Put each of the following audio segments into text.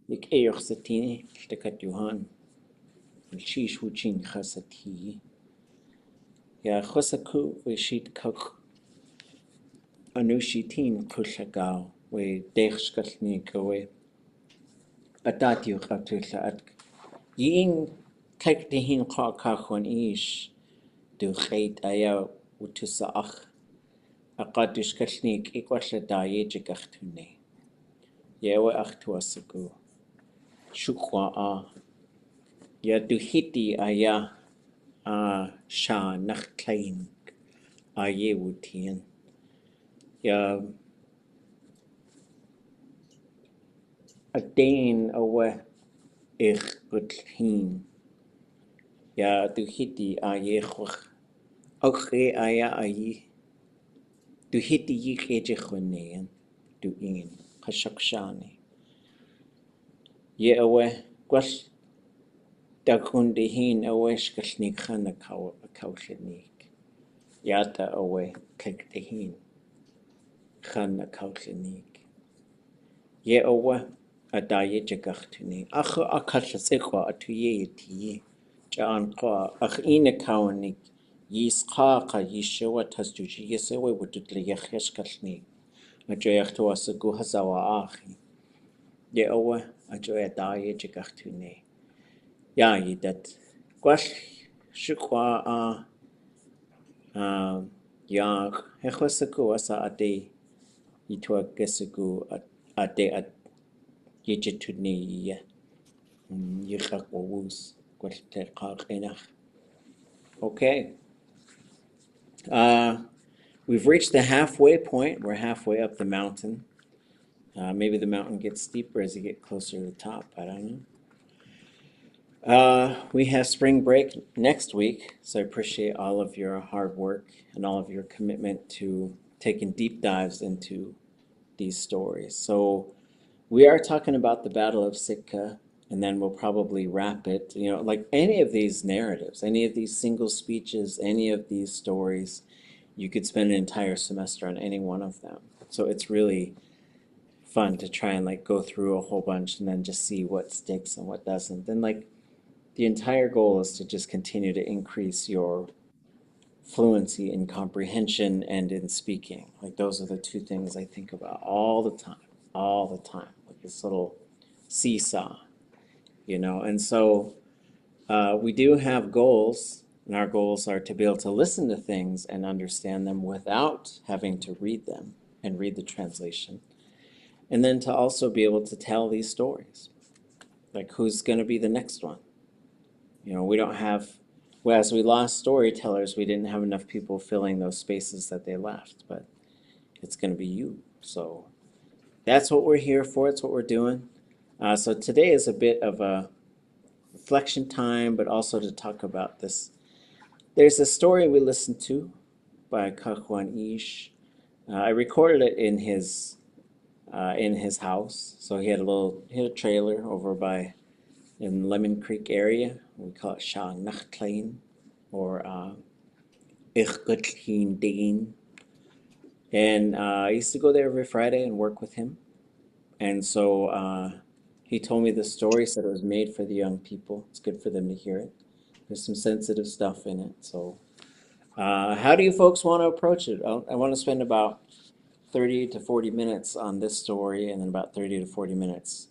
Ik eorsatini, Sheetk'á Johan, Sheesh Wuchin Chasati, Ya Chosaku, we Sheetk'á Anóoshi teen ḳulwagaaw, we deich we Atatiuch atulla Ying take the hin Kaxwaan Éesh, du ʼéitx aya utusaach, ʼakawtushixít ikwalla dayejigachtune. Yewe achtuasagu. Shukwa ya du hiti aya sha nachklain aye wutien. Ya a dain awe ich guthin. Ya du hiti aye chwch. Oche aya aye. Du hiti yich ejichunean. Du in. Kashakshani. Ye awe gwell dakundi hin awe shkashnik chana kawtuwaneek. Yata awe klik de hin. Chana kawtuwaneek. Ye awe a dayejigachtune. Ach akashasikwa atuye tiye. Jan kwa ach ine kawanik. Yis kaka yishewa tasduji yesewe wududli yacheshkashnik. Ajoyachtuasagu hazawa achi. Ye awe ajoya dayejigachtune. Ja, dat gwell shukwa ja hechwasagu asa ade itua gesagu ade at yejitudni yichak wawus gwell terqaq. Okay. We've reached the halfway point. We're halfway up the mountain. Maybe the mountain gets steeper as you get closer to the top. I don't know. We have spring break next week, so I appreciate all of your hard work and all of your commitment to taking deep dives into these stories. So we are talking about the Battle of Sitka, and then we'll probably wrap it. You know, like any of these narratives, any of these single speeches, any of these stories, you could spend an entire semester on any one of them. So it's really fun to try and like go through a whole bunch and then just see what sticks and what doesn't. Then like the entire goal is to just continue to increase your fluency in comprehension and in speaking. Like those are the two things I think about all the time, like this little seesaw, you know. And so we do have goals, and our goals are to be able to listen to things and understand them without having to read them and read the translation. And then to also be able to tell these stories, like who's going to be the next one. You know, we don't have, well, as we lost storytellers, we didn't have enough people filling those spaces that they left, but it's going to be you. So that's what we're here for. It's what we're doing. So today is a bit of a reflection time, but also to talk about this. There's a story we listened to by Kaxwaan Éesh. I recorded it in his house. So he had a trailer over by in Lemon Creek area. We call it Sha Nachklain or Ich Dean. And I used to go there every Friday and work with him. And so he told me the story, said it was made for the young people. It's good for them to hear it. There's some sensitive stuff in it. So how do you folks want to approach it? I want to spend about 30 to 40 minutes on this story and then about 30 to 40 minutes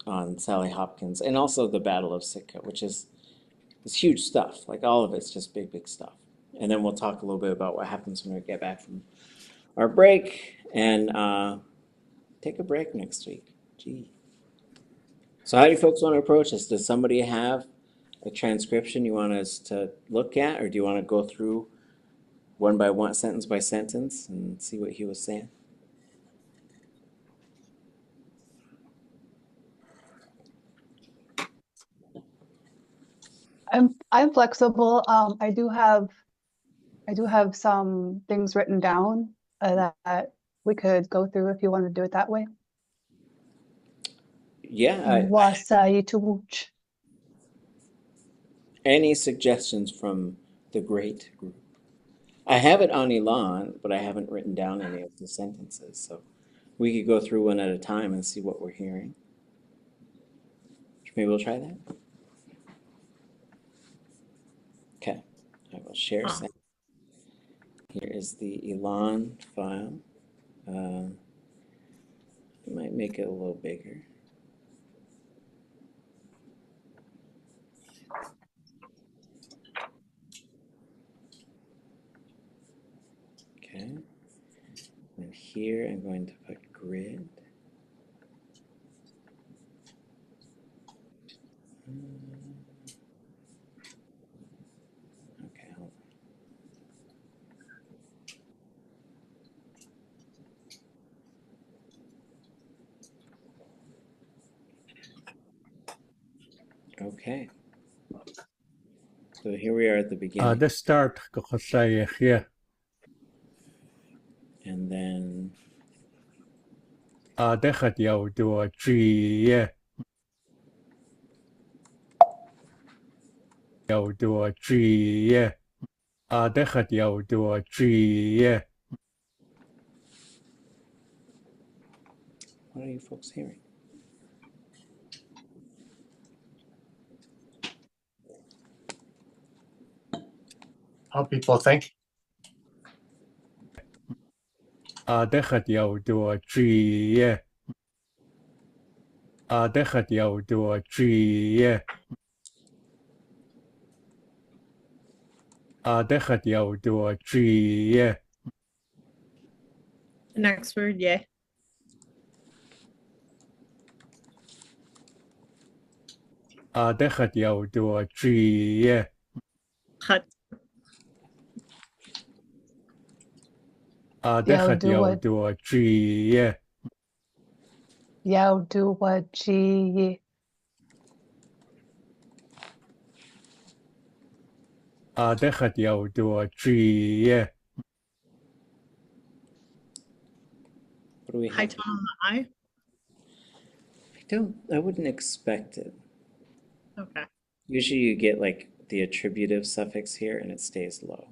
on Sally Hopkins, and also the Battle of Sitka, which is huge stuff. Like all of it's just big stuff. And then we'll talk a little bit about what happens when we get back from our break and take a break next week. Gee. So how do you folks want to approach this? Does somebody have a transcription you want us to look at, or do you want to go through one by one, sentence by sentence, and see what he was saying? I'm flexible. I do have some things written down that we could go through if you want to do it that way. Yeah. Any suggestions from the great group? I have it on Elan, but I haven't written down any of the sentences, so we could go through one at a time and see what we're hearing. Maybe we'll try that. Okay, I will share sound. Here is the Elan file. I might make it a little bigger. Okay, and here I'm going to put grid. Okay, hold on. Okay. So here we are at the beginning. The start here. And then Dechat jou door G. Jou door G. Dechat jou door G. what are you folks hearing? How people think. Dechat jou door G. Dechat jou door G. Dechat jou door G. The next word, yeah. Dechat jou door G. Cut. Dechat jou door G. ʼakawtuwaneek. Dechat jou door G. What do we High have? tone on the I. I wouldn't expect it. Okay. Usually you get like the attributive suffix here and it stays low.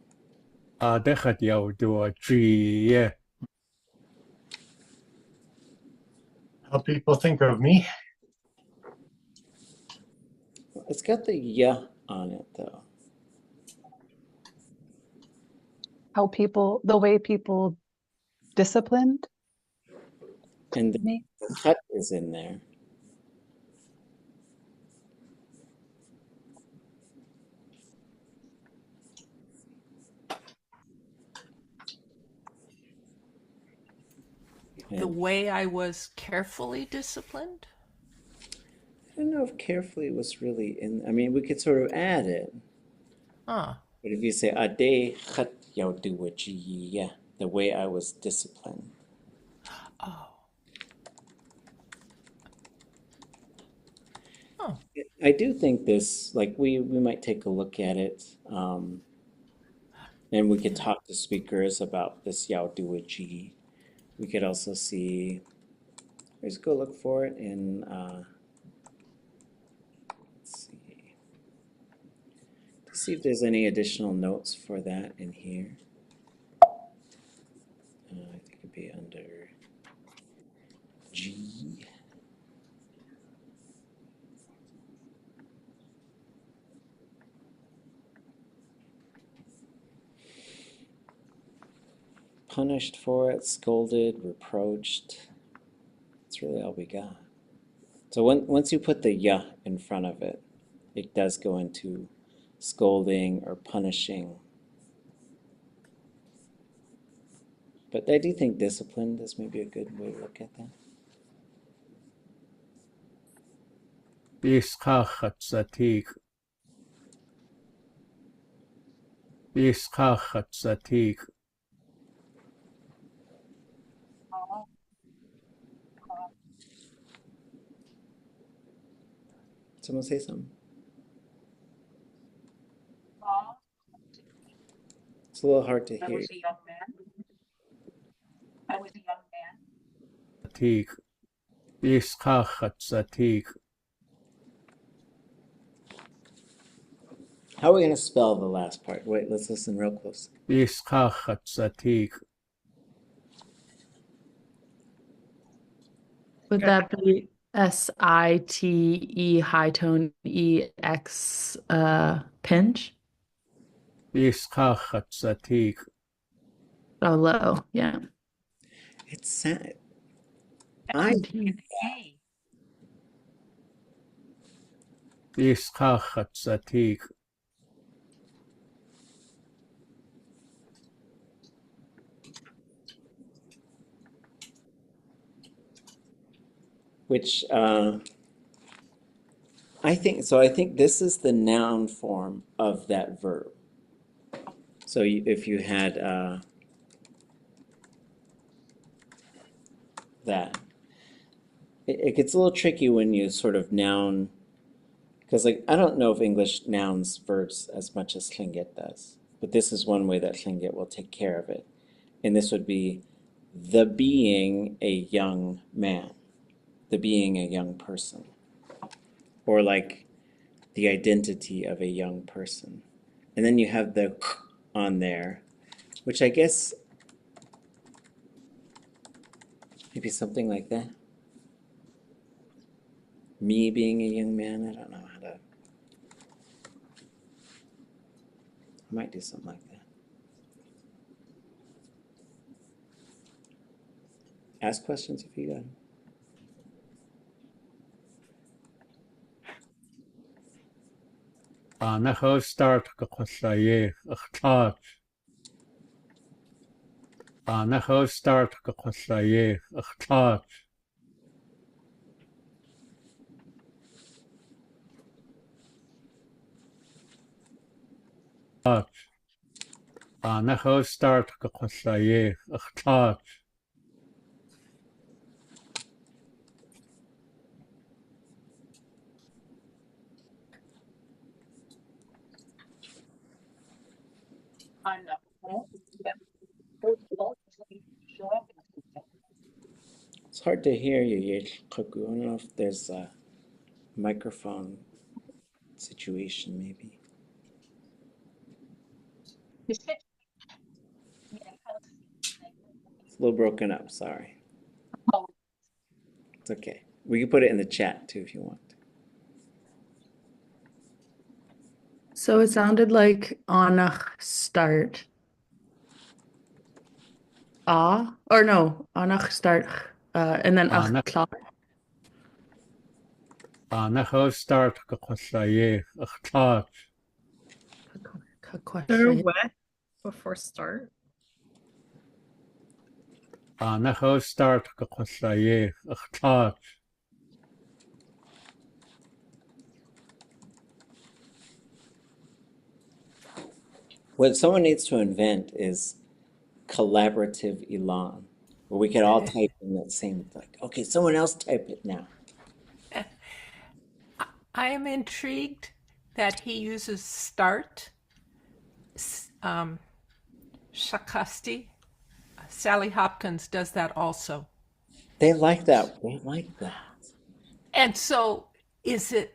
Dechat jou door G. How people think of me. It's got the ya on it though. The way people disciplined And me. the cut is in there. The way I was carefully disciplined? I don't know if carefully was really in. I mean, we could sort of add it. Huh. But if you say ade khat yaw duwajiya, the way I was disciplined. Oh. Oh. I do think this, like we might take a look at it, and we could talk to speakers about this yaw duwaji. We could also see. Let's go look for it in. Let's see. To see if there's any additional notes for that in here. I think it'd be under G. Punished for it, scolded, reproached. That's really all we got. So once you put the ya in front of it, it does go into scolding or punishing. But I do think disciplined is maybe a good way to look at that. Iskachatzatik. Iskachatzatik. Someone say something. It's a little hard to hear. I was a young man. I was a young man. Zatik. Iskachatzatik. How are we going to spell the last part? Wait, let's listen real close. Iskachatzatik. Would that be SITE high tone EX pinch. Sheetk'á Anóoshi. Oh, low. Yeah. It's sad. That I must be an A. Sheetk'á Anóoshi. which I think so. I think this is the noun form of that verb. So if you had that, it gets a little tricky when you sort of noun, because like I don't know if English nouns verbs as much as Tlingit does, but this is one way that Tlingit will take care of it, and this would be the being a young man, the being a young person, or like the identity of a young person. And then you have the on there, which I guess maybe something like that. Me being a young man, I don't know how to. I might do something like that. Ask questions if you got them. Taanáx start ʼakawtuwaneek ʼéitx. Taanáx start ʼakawtuwaneek ʼéitx. Taanáx start ʼakawtuwaneek ʼéitx. On the phone. It's hard to hear you, Yechkuku. I don't know if there's a microphone situation, maybe. You said, It's a little broken up, sorry. oh, It's okay. We can put it in the chat too if you want. So it sounded like Anach start. Or no, Anach start, and then Taanáx Ach Taanáx start ʼakawtuwaneek ʼéitx. There question. what before start? Taanáx start ʼakawtuwaneek ʼéitx. What someone needs to invent is collaborative elan, where we could all type in that same, like, okay, someone else type it now. I am intrigued that he uses start. Shakasti. Sally Hopkins does that also. They like that. They like that. And so is it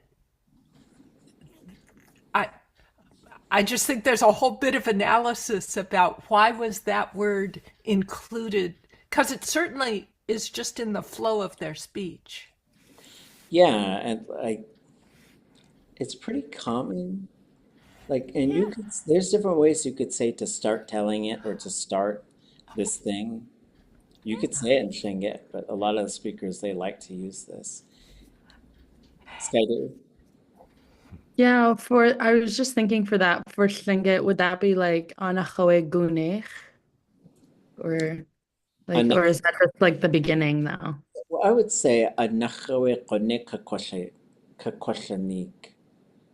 I just think there's a whole bit of analysis about why was that word included, because it certainly is just in the flow of their speech. Yeah, and like it's pretty common. Like, and you could, there's different ways you could say to start telling it or to start this thing. You could say it in Tlingit, but a lot of the speakers, they like to use this. Skydu. Yeah, I was just thinking for that, for Tlingit, would that be like ʼakawtuwaneek? Or like, or is that just like the beginning though? Well, I would say ʼakawtuwaneek.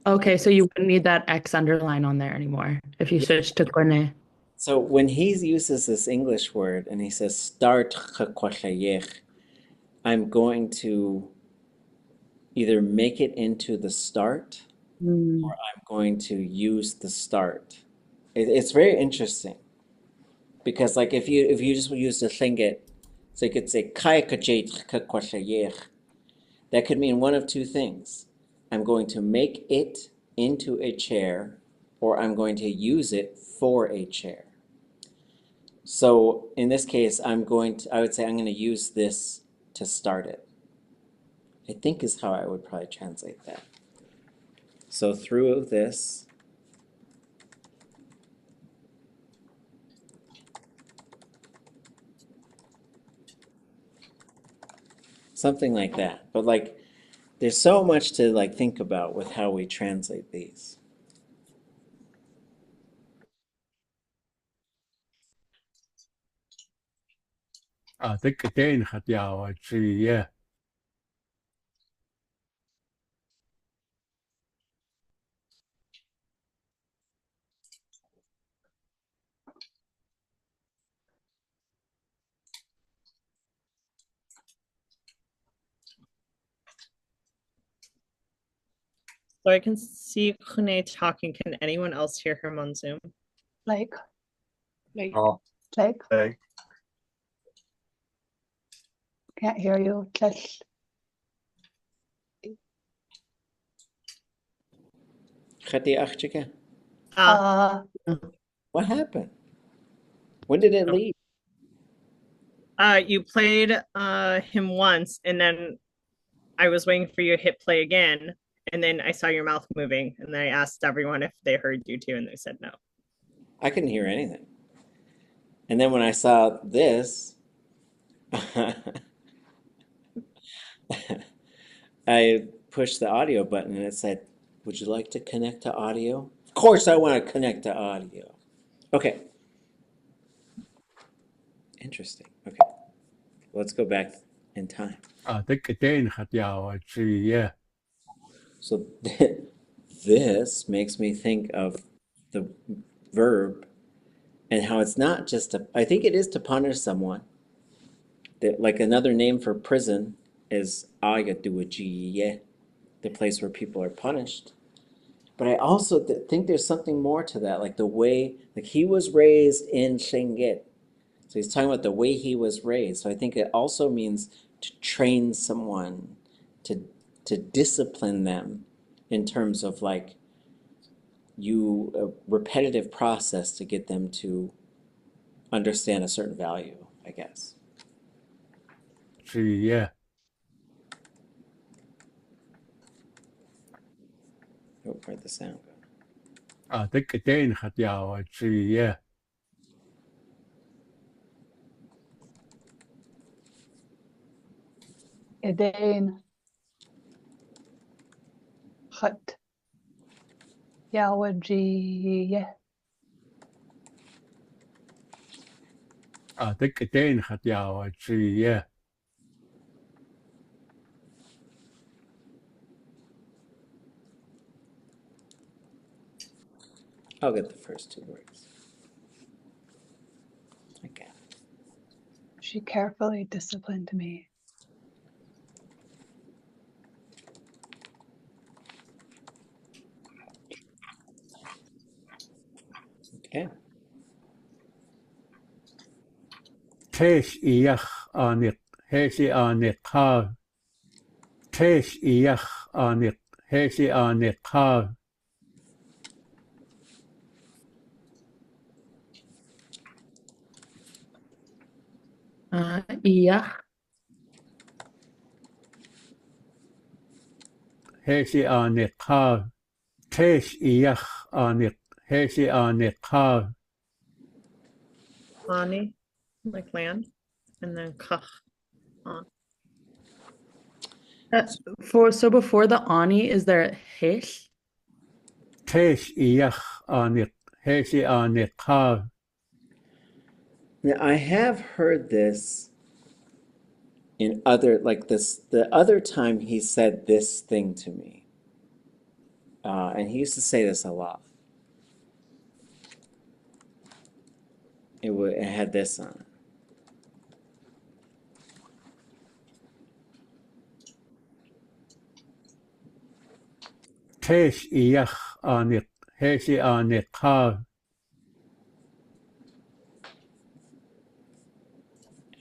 Okay, so you wouldn't need that X underline on there anymore if you switch to Kone. So when he uses this English word and he says start ʼakawtuwaneek, I'm going to either make it into the start or I'm going to use the start. It's very interesting because like if you just use the Tlingit, so you could say ʼakawtuwaneek, that could mean one of two things. I'm going to make it into a chair or I'm going to use it for a chair. So in this case, I would say I'm going to use this to start it. I think is how I would probably translate that. So through this, something like that. But like, there's so much to like think about with how we translate these. Thích cái tên hạt dạo gì yeah. So I can see Kune talking. Can anyone else hear him on Zoom? Like, Oh, like, okay. can't hear you. Just Khati achchika? What happened? When did it leave? You played him once, and then I was waiting for you to hit play again, and then I saw your mouth moving, and then I asked everyone if they heard you too, and they said no. I couldn't hear anything. And then when I saw this, I pushed the audio button and it said, would you like to connect to audio? Of course I want to connect to audio. Okay. Interesting. Okay. Let's go back in time. Thích cái tên hạt dạo gì yeah. So this makes me think of the verb and how it's not just to, I think it is to punish someone. That, like another name for prison is ʼakawtuwaneek, the place where people are punished. But I also think there's something more to that, like the way, like he was raised in Shinget. So he's talking about the way he was raised. So I think it also means to train someone, to discipline them in terms of like a repetitive process to get them to understand a certain value, I guess. Gì yeah. Oh, where'd the sound go? Thích cái tên hạt dạo gì yeah. Edain Hut Yawaji Thích cái tên hạt dạo gì yeah. I'll get the first two words. Okay. She carefully disciplined me. Okay. Sheetk'á Anóoshi. Sheetk'á Anóoshi. Yeah. Sheetk'á Anóoshi. Ani, like land, and then kach. So before the ani, is there Héen? Sheetk'á Anóoshi. Now I have heard this in other, like this, the other time he said this thing to me. And he used to say this a lot. It had this on it. Sheetk'á Anóoshi.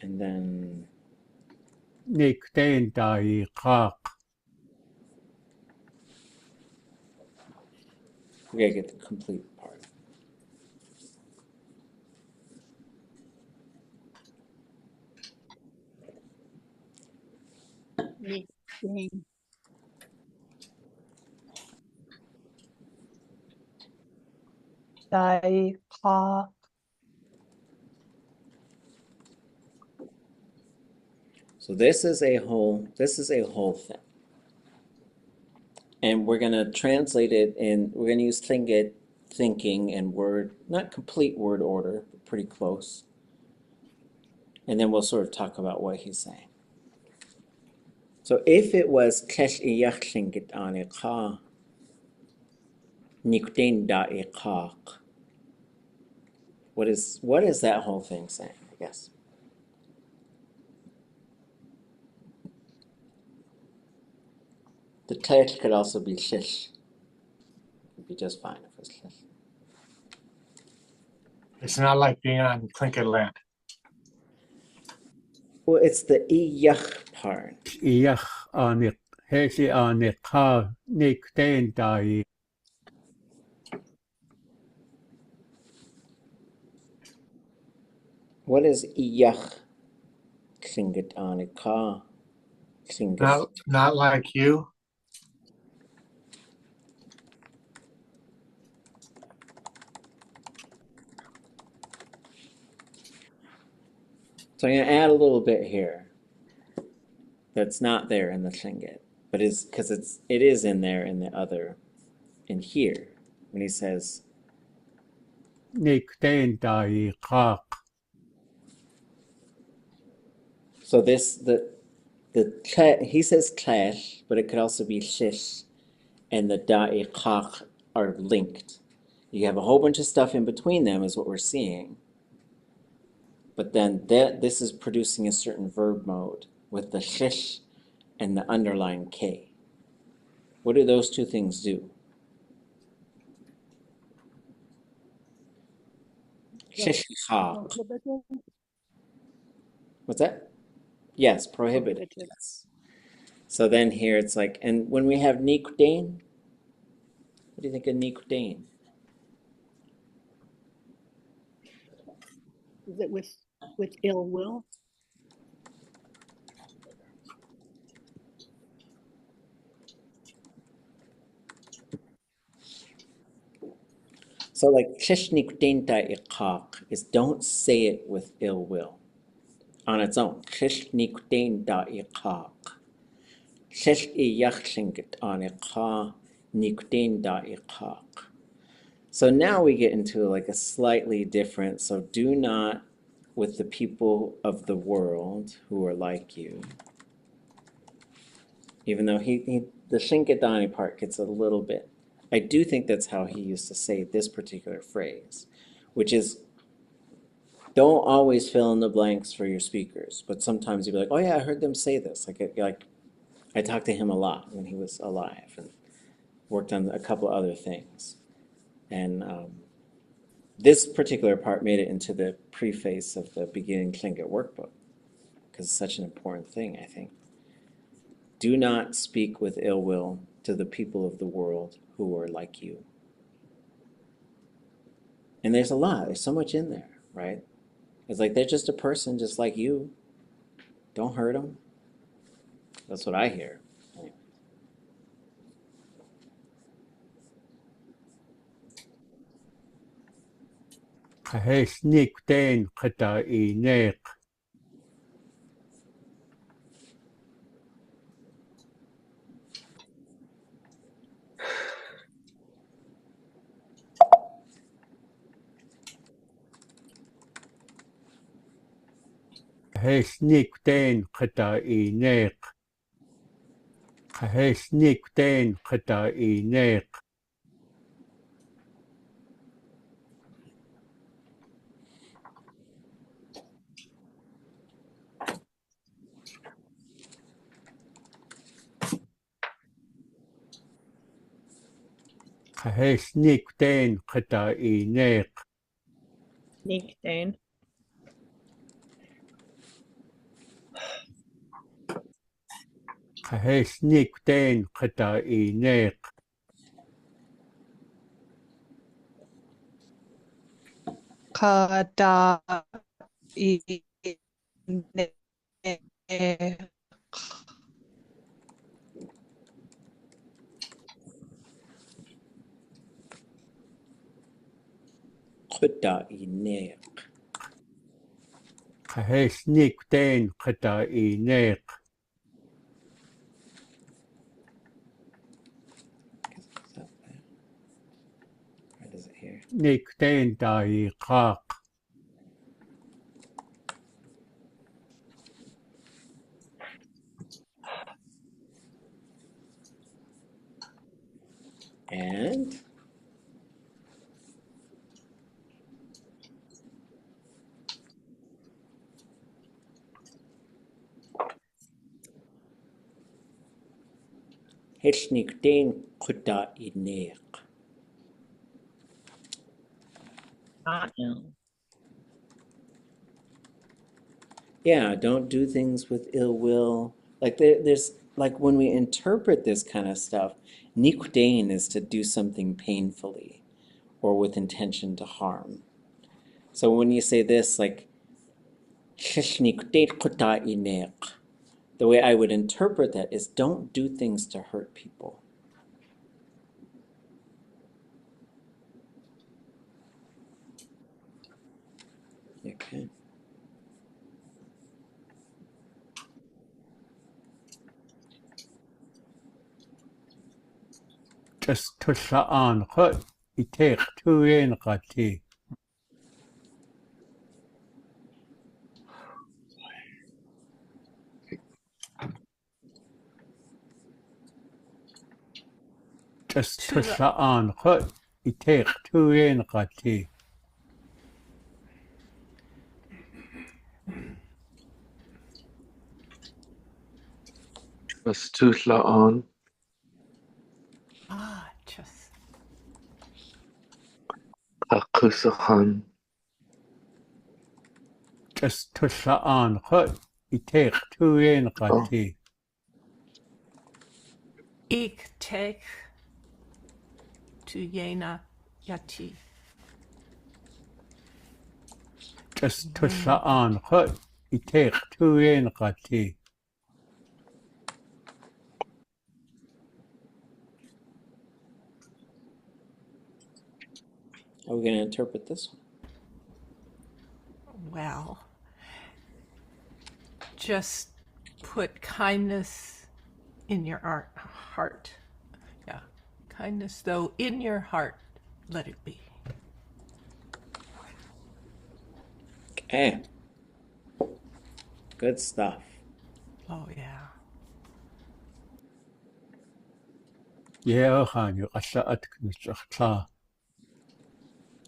And then Nick tên đại khắc. we gotta get the complete part. Neek Dane. Dai ka. So this is a whole thing. And we're going to translate it in, we're going to use thinking and word, not complete word order, but pretty close. And then we'll sort of talk about what he's saying. So if it was kesh iyach Sheetk'á Anóoshi, nikdin da ikak. What is that whole thing saying, I guess? The text could also be shish. It'd be just fine if it was shish. It's not like being on Tlingit land. Well, it's the iyach part. Sheetk'á Anóoshi Héesi Anóoshi Nikdéin Dai. What is iyach Sheetk'á Anóoshi? Not like you. So I'm going to add a little bit here that's not there in the Tlingit, but is because it is in there in the other, in here, when he says, Nikdéin Dai Kak. so this, he says klesh, but it could also be shish, and the da'iqaq are linked. You have a whole bunch of stuff in between them is what we're seeing. But then this is producing a certain verb mode with the shish and the underlying K. What do those two things do? Shishcha. Prohibited. What's that? Yes, prohibited. Prohibited. Yes. So then here it's like, and when we have nikdain, what do you think of nikdain? Is it with ill will? So like shesh nikdain da'iqaq is don't say it with ill will on its own. Shesh nikdain da'iqaq. Shesh iyach Sheetk'á Anóoshi nikdain da'iqaq. So now we get into like a slightly different, so do not with the people of the world who are like you. Even though the Sheetk'á Anóoshi part gets a little bit, I do think that's how he used to say this particular phrase, which is don't always fill in the blanks for your speakers, but sometimes you'd be like, oh yeah, I heard them say this. Like I talked to him a lot when he was alive and worked on a couple other things. And this particular part made it into the preface of the beginning Tlingit workbook because it's such an important thing, I think. Do not speak with ill will to the people of the world who are like you. And there's a lot. There's so much in there, right? It's like they're just a person just like you. Don't hurt them. That's what I hear. Anyway. Hées Nikdéin Kawtuwaneek. Hées Nikdéin Kawtuwaneek. Hées Nikdéin Kawtuwaneek. Hées Nikdéin Kawtuwaneek. Neek Dane. Hées Nikdéin Kawtuwaneek. Ka da I ne ʼakawtuwaneek. kalneek ʼéitx. What is it here? ʼéitx. And ʼéitx. Not ill. Yeah, don't do things with ill will. Like there's like when we interpret this kind of stuff, nikdain is to do something painfully or with intention to harm. So when you say this, like the way I would interpret that is don't do things to hurt people. Okay. Just tushaan chut, iteich tuin gati. Just tushaan chut, iteich tuin gati. ʼastu'la'an. Just ʼaqusa'an. Just tushaan chut, iteich tuin gati. ik tech to yena yati. Just tushaan chut, iteich tuin gati. How are we going to interpret this one? Well, just put kindness in your heart. Yeah. Kindness, though, in your heart, let it be. Okay. Good stuff. Oh, yeah. Yeochan yuqasha'at knuchachla.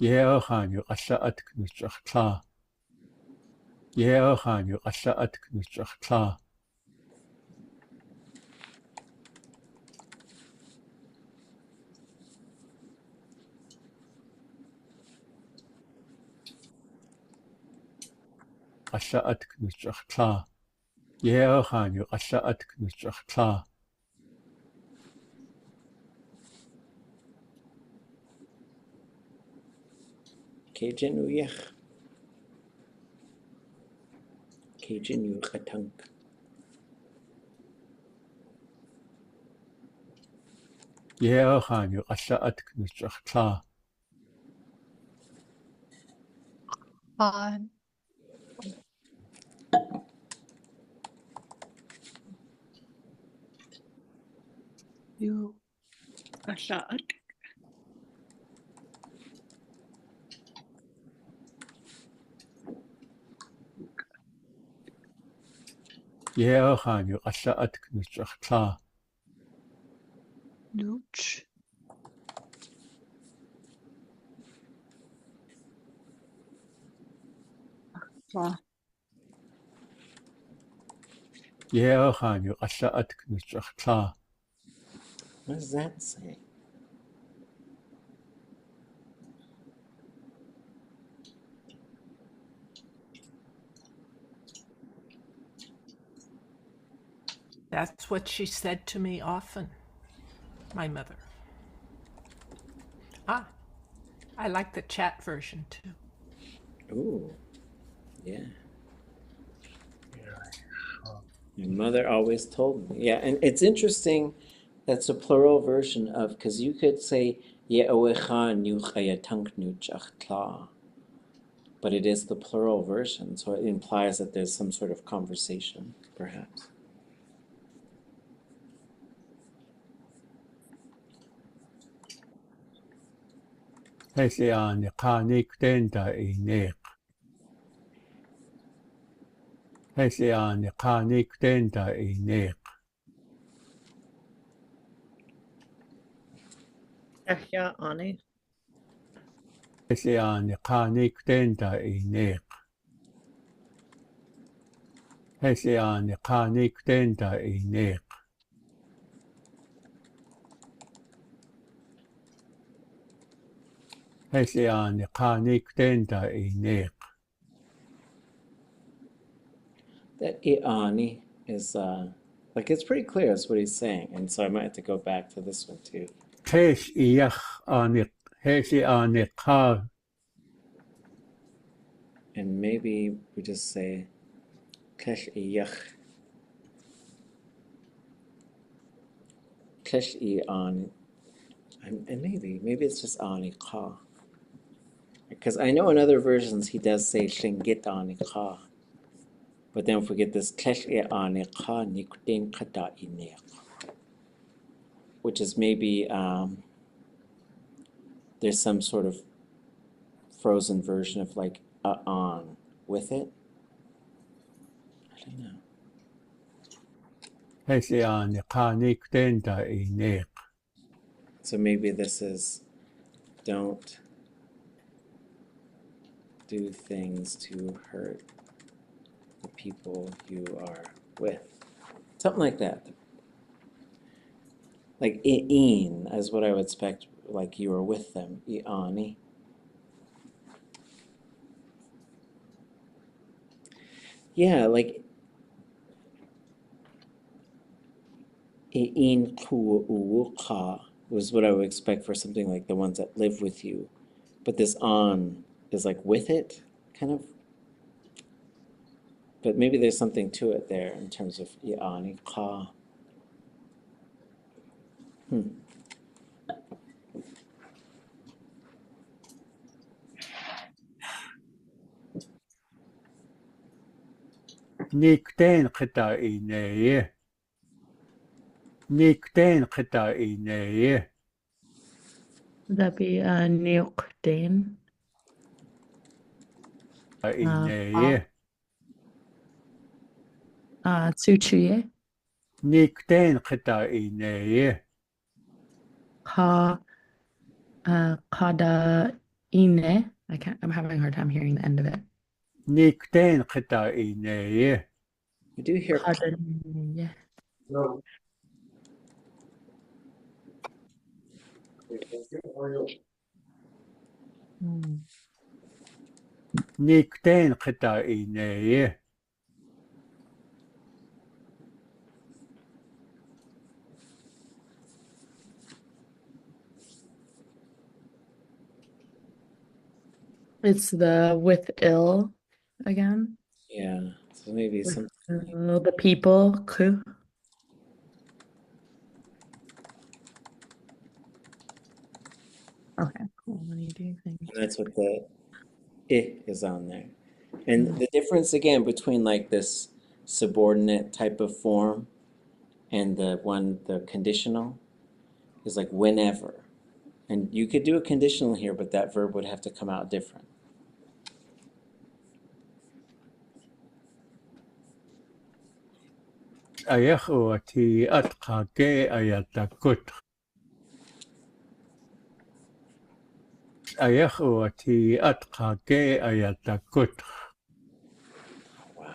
Yeochan yuqasha'at knuchachla. Yeochan yuqasha'at knuchachla. Qasha'at knuchachla. Yeochan yuqasha'at knuchachla. Cajun uyech. Cajun yuchatank. Yeochan yuqasha'at knuchachla. On. You. Ashad. Yeochan yuqasha'at knuchachla. Nooch. Yeochan yuqasha'at knuchachla. What does that say? That's what she said to me often, my mother. I like the chat version too. Ooh. Yeah. My mother always told me. Yeah, and it's interesting that's a plural version of, because you could say Ye'oecha nuchayatank nuchachtla. but it is the plural version, so it implies that there's some sort of conversation, perhaps. Héen kalneek ʼéitx. Héen kalneek ʼéitx. Kayaaní. Héen kalneek ʼéitx. Héen kalneek ʼéitx. Héen kalneek ʼéitx. That ʻé'ani is, like, it's pretty clear that's what he's saying, and so I might have to go back to this one too. And maybe we just say Kax'iyach. Kax'iyán. And maybe it's just Ani Ka. Because I know in other versions he does say Shingit Ani Ka. But then if we get this Kax'iyani Ka Nikden Kada'ineek, which is maybe there's some sort of frozen version of like on with it. I don't know. So maybe this is don't do things to hurt the people you are with. Something like that. Like Héen is what I would expect, like you are with them. Kayaaní. Yeah, like Héen ḳulwagaaw was what I would expect for something like the ones that live with you. But this on is like with it, kind of. But maybe there's something to it there in terms of Kayaaní Ka. Nikten Kayaaní. Nikten Kayaaní. Would that be Neokdane? Tsuchuye? Nikten Kayaaní. Kadaine. I'm having a hard time hearing the end of it. Nikten Kayaaní. We do hear Kadaine. Nikten Kayaaní. It's the with ill again. yeah. So maybe With, some the people. Ku. Okay, cool. What do you think? that's what the is on there. And the difference again between like this subordinate type of form and the conditional is like whenever. And you could do a conditional here, but that verb would have to come out different. Ayahoti atkake ayatakut. Ayahoti atkake ayatakut. Wow.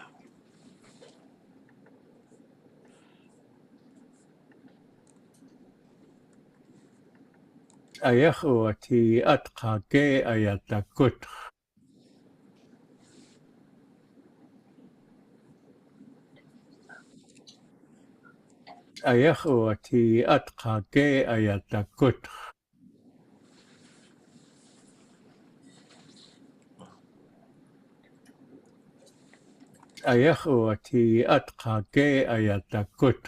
Ayahoti atkake ayatakut. Ayahoti atkake ayatakut. Ayahoti atkake ayatakut.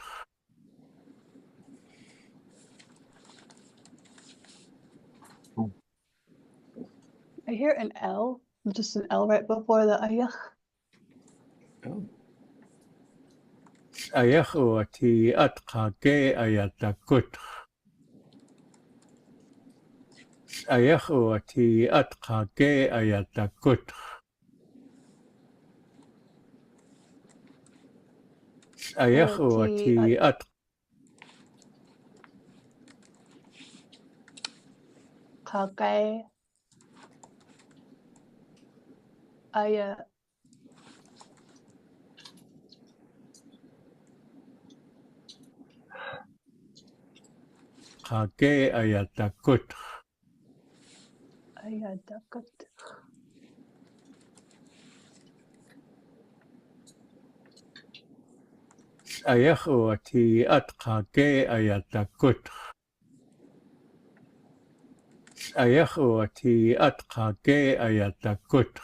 I hear an L Just an L right before the ayah. Oh. Ayahoti atkake ayatakut. Ayahoti atkake ayatakut. Ayahoti at Kage ayah. kake ayatakut. Ayadakut. Ayahoti atkake ayatakut. Ayahoti atkake ayatakut.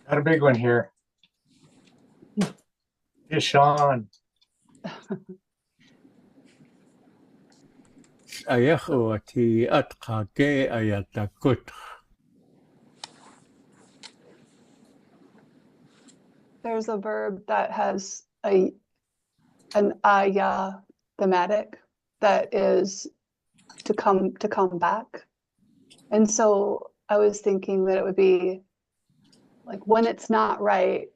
Got a big one here. Fish on. Ayahoti atkake ayatakut. There's a verb that has an ayah thematic that is to come back. And so I was thinking that it would be like when it's not right,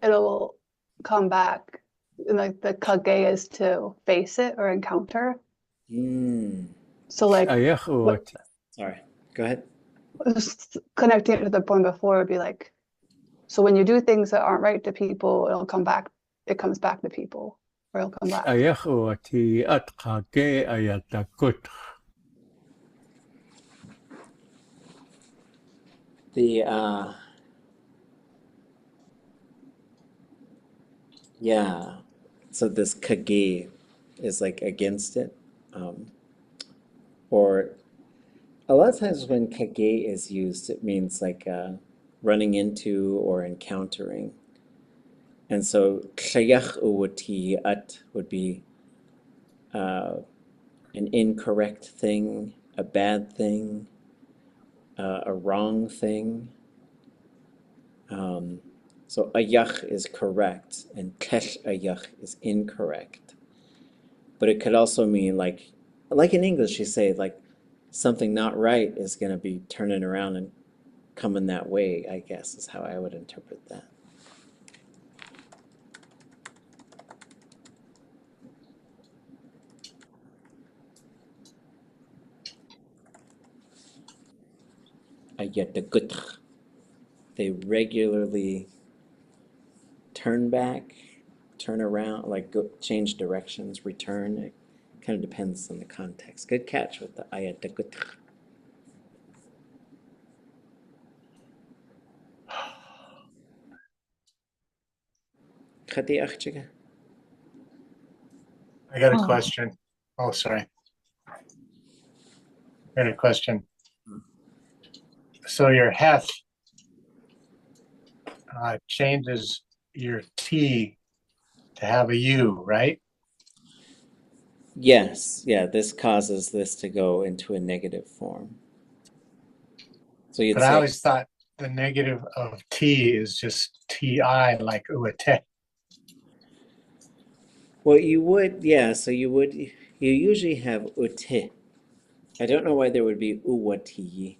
it'll come back. And like the kage is to face it or encounter. So like Ayahoti. Sorry, go ahead. connecting it to the point before would be like, so when you do things that aren't right to people, it'll come back. It comes back to people, or it'll come back. Ayahoti atkake ayatakut. Yeah, so this kage is like against it, or a lot of times when kage is used, it means like running into or encountering. And so ʻkayaaní would be an incorrect thing, a bad thing, a wrong thing. So ayah is correct and ayah is incorrect. But it could also mean like in English you say like something not right is going to be turning around and coming that way, I guess is how I would interpret that. Ayatagutr. They regularly turn back, turn around, like go, change directions, return. It kind of depends on the context. Good catch with the ayatagutr. Khati akhchiga. I got a question. Oh, sorry. I got a question. So your heth changes your T to have a U, right? Yes, yeah, this causes this to go into a negative form. So you'd But I say, always thought the negative of T is just TI, like uate. well, you would, yeah, so you usually have ute. I don't know why there would be uwati.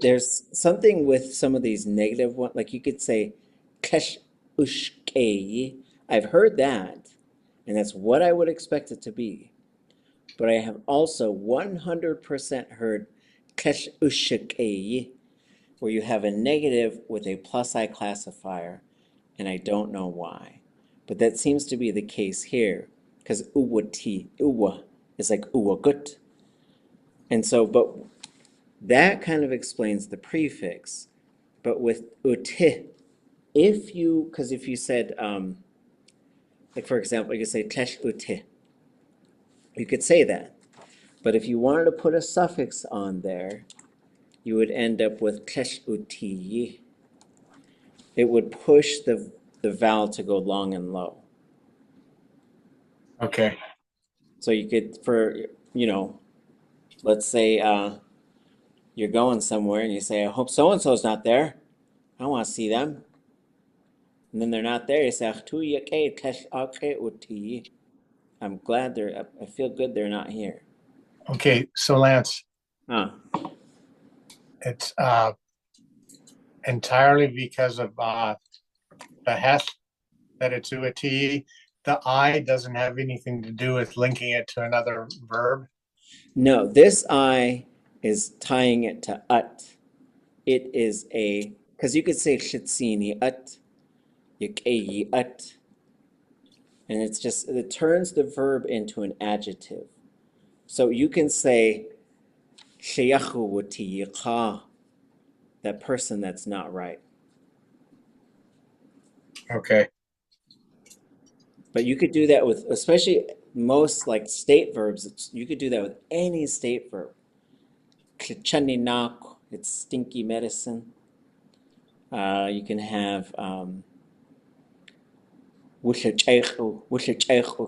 There's something with some of these negative ones, like you could say kesh ushkei. I've heard that, and that's what I would expect it to be. But I have also 100% heard kesh ushkei, where you have a negative with a plus I classifier, and I don't know why. But that seems to be the case here, because uwati, uwa, is like uwagut. And so, but that kind of explains the prefix. But with uti, if you said, like for example, you could say tesh uti, you could say that. But if you wanted to put a suffix on there, you would end up with tesh uti. it would push the vowel to go long and low. Okay. So you could, let's say you're going somewhere and you say, I hope so-and-so's not there. I want to see them. And then they're not there. You say, I'm glad I feel good they're not here. Okay. So Lance, Huh. it's entirely because of the heth that it's uati. The I doesn't have anything to do with linking it to another verb. No, this I is tying it to ut. It is because you could say shitsini ut, yikeyi ut, and it turns the verb into an adjective. So you can say sheyachu wutiyiqa, that person that's not right. Okay. But you could do that with, especially most like state verbs, you could do that with any state verb. Klichaninak, it's stinky medicine. You can have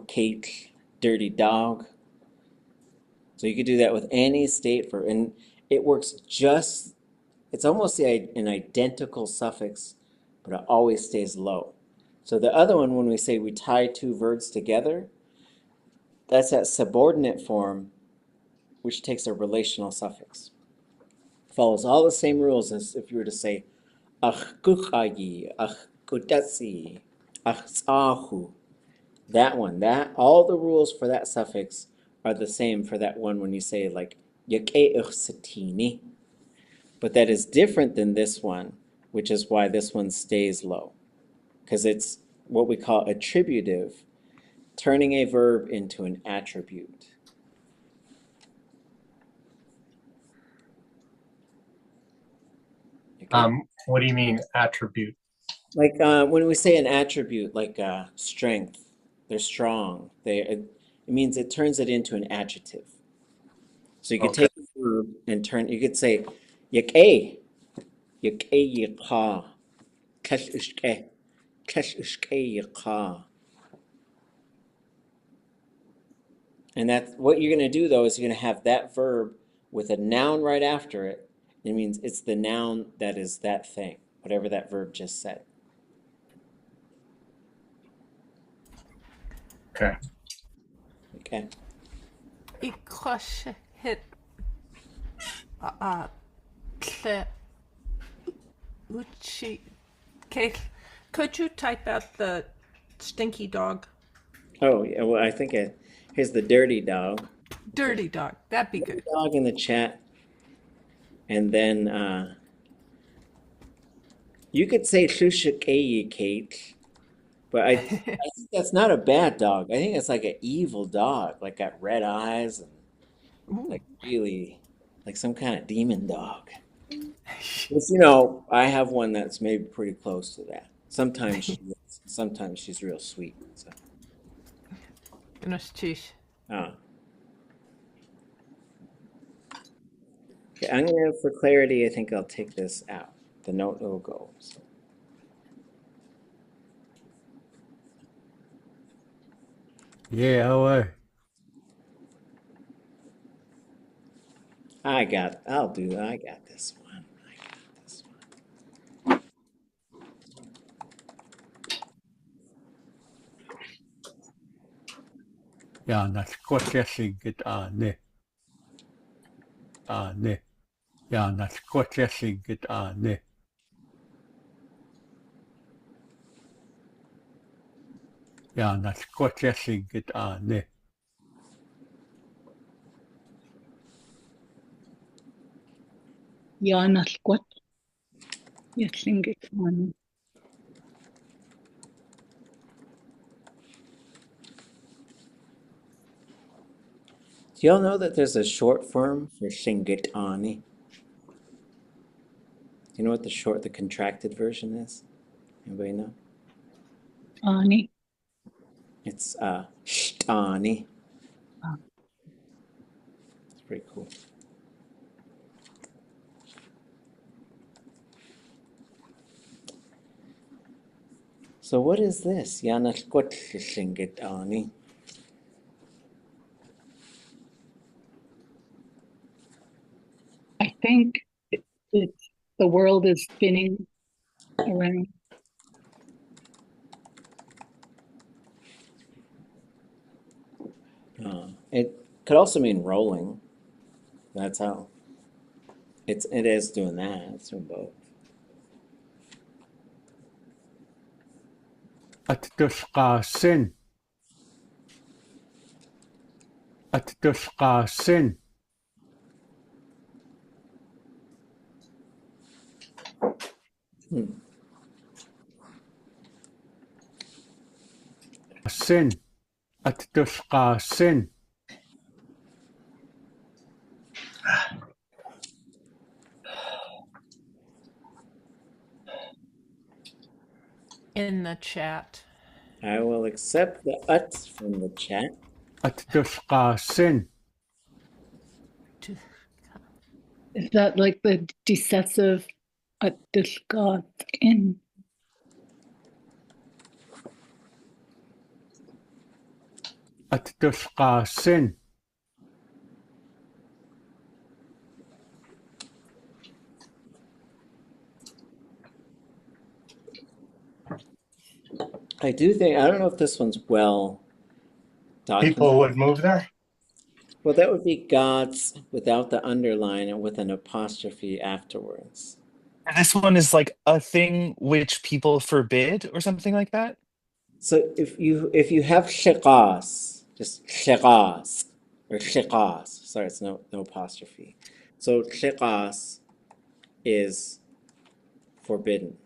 Kate, dirty dog. So you could do that with any state verb, and it works it's almost an identical suffix, but it always stays low. So the other one, when we say we tie two verbs together, that's that subordinate form, which takes a relational suffix. Follows all the same rules as if you were to say ach kuchayi, ach kutasi, ach tsahu. That one, all the rules for that suffix are the same for that one when you say like satini. But that is different than this one, which is why this one stays low. Because it's what we call attributive, turning a verb into an attribute. What do you mean attribute? Like when we say an attribute, like strength, they're strong. It means it turns it into an adjective. So you could take a verb and you could say, yak'e, yiqa, kash'ishke, yiqa. And that's what you're going to do, though, is you're going to have that verb with a noun right after it. It means it's the noun that is that thing, whatever that verb just said. Okay. Okay. ʼakawtushixít ʼakawtuwaneek. Kate, could you type out the stinky dog? Oh, yeah, well, I think here's the dirty dog. Dirty dog. That'd be good. Dog in the chat. And then you could say Sheetk'á Anóoshi, but I think that's not a bad dog. I think it's like an evil dog, like got red eyes and like really like some kind of demon dog. I have one that's maybe pretty close to that. Sometimes she's real sweet. So. Okay, I'm gonna, for clarity, I think I'll take this out. The note will go. So. Yeah, away. I'll do that. I got this one. Ja, naskotsesingit ne. Ne. Ja, naskotsesingit ne. Ja, naskotsesingit ne. Ja, naskot. Yesingit on. Do y'all know that there's a short form for Shingetani? You know what the contracted version is? Anybody know? Ani. It's Shtani. It's pretty cool. So what is this? Kayaaní. I think it's the world is spinning around. It could also mean rolling. That's how. It is doing that. It's doing both. ʻakawtushixít. ʻakawtushixít. Sin. ʻakawtushixít. In the chat. I will accept the ut from the chat. ʻakawtushixít. Is that like the decessive in? ʻakawtushixít. I do think, I don't know if this one's well documented. People would move there? Well, that would be God's without the underline and with an apostrophe afterwards. This one is like a thing which people forbid or something like that? So if you have sheetk'á, just sheetk'á or sheetk'á, sorry, it's no apostrophe. So sheetk'á is forbidden,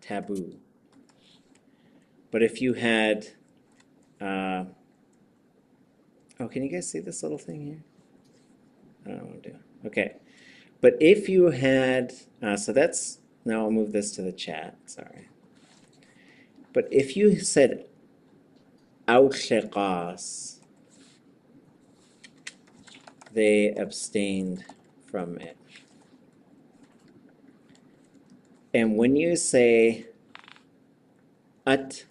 taboo. But if you had, oh, can you guys see this little thing here? I don't know what I'm doing. Okay, but if you had, so that's, now I'll move this to the chat, sorry. But if you said ʼakawtuwaneek, they abstained from it. And when you say ʻéitx,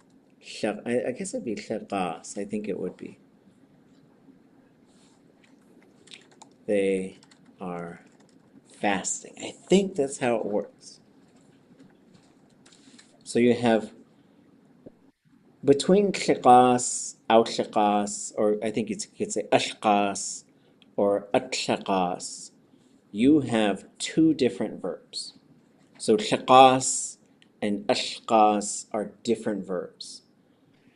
I guess it'd be ʻéitx, I think it would be. They are fasting. I think that's how it works. So you have between ʻéitx, ʻakawtuwaneek, or I think you could say ʻéitx or ʻakawtuwaneek, you have two different verbs. So ʻéitx and ʻéitx are different verbs.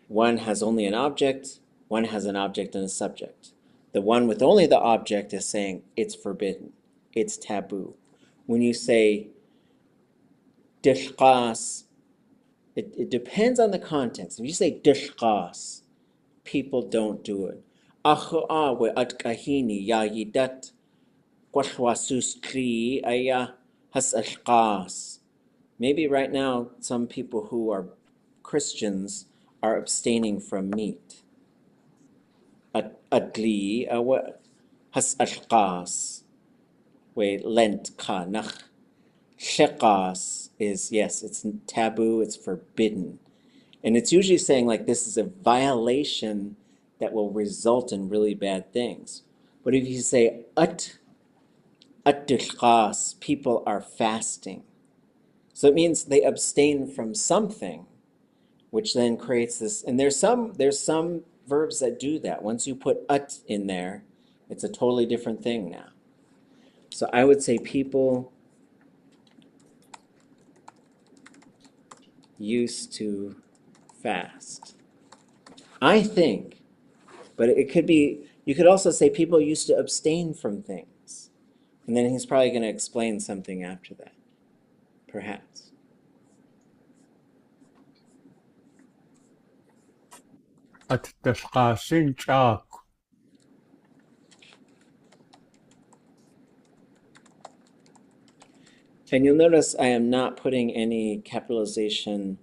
One has only an object, one has an object and a subject. The one with only the object is saying it's forbidden, it's taboo. When you say ʻéitx, it depends on the context. If you say ʻéitx, people don't do it. Kayaaní yayidat kawtushixít aya has ʻéitx. Maybe right now some people who are Christians are abstaining from meat. Adli has ʻéitx. Wait, lent Taanáx. Sheetk'á is, yes, it's taboo, it's forbidden. And it's usually saying like this is a violation that will result in really bad things. But if you say ʻéitx, people are fasting. So it means they abstain from something, which then creates this, and there's some verbs that do that. Once you put ut in there, it's a totally different thing now. So I would say people used to fast. I think, but it could be, you could also say people used to abstain from things. And then he's probably going to explain something after that, perhaps. ʻakawtushixít ʻák. And you'll notice I am not putting any capitalization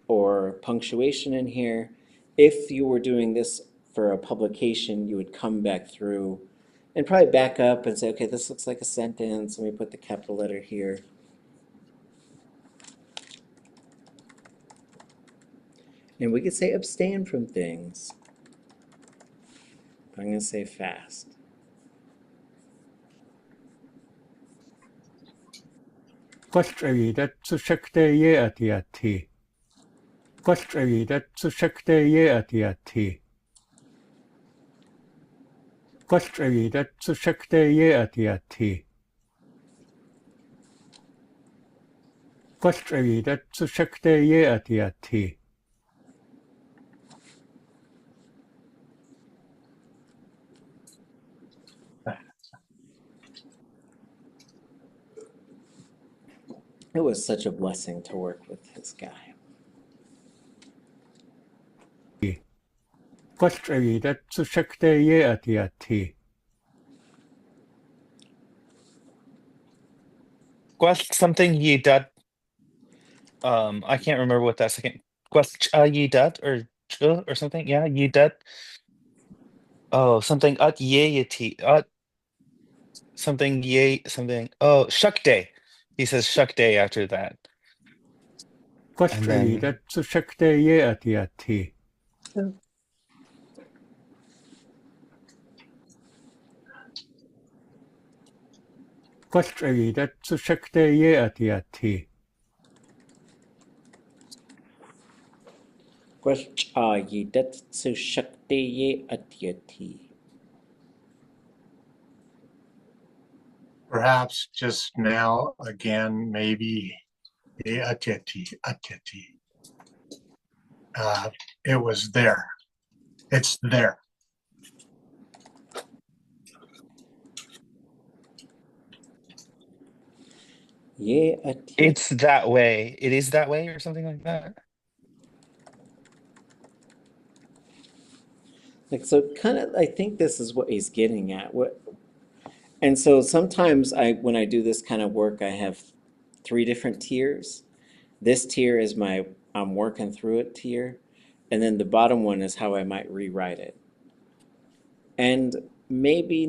or punctuation in here. If you were doing this for a publication, you would come back through and probably back up and say, okay, this looks like a sentence. Let me put the capital letter here. And we could say abstain from things. I'm going to say fast. ʻquash'eridetsushekteye'atiati. ʻquash'eridetsushekteye'atiati. ʻquash'eridetsushekteye'atiati. ʻquash'eridetsushekteye'atiati. It was such a blessing to work with this guy. ʻquash'eridetsushekteye'atiati. Quest something ye dut. I can't remember what that second quest ye dut or something. Yeah, ye dut. Oh, something at yeati. Something ye something. Oh, shuck day. He says shuck day after that. And then ʻquash'eridetsushekteye'atiati. So, ʻquash'eridetsushekteye'atiati. ʻquash'eridetsushekteye'atiati. Perhaps just now again, maybe atiati. It was there. It's there. it's that way. It is that way or something like that. Like, so kind of, I think this is what he's getting at. And so sometimes when I do this kind of work, I have 3 different tiers. This tier is I'm working through it tier. And then the bottom one is how I might rewrite it. And maybe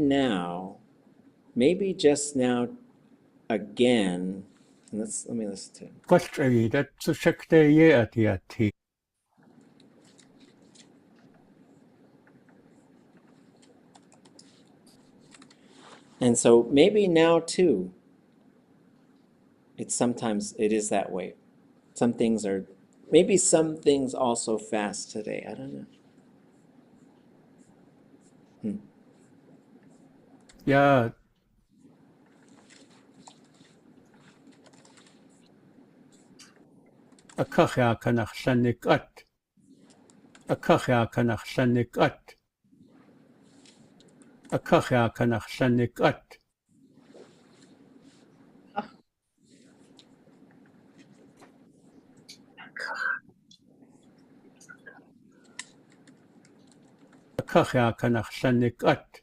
just now again, let me listen to it. ʻquash'eridetsushekteye'atiati. And so maybe now too, sometimes it is that way. Maybe some things also fast today. I don't know. 야, ʻakawtuwaneek. ʻakawtuwaneek. ʻakawtuwaneek. ʻakawtuwaneek.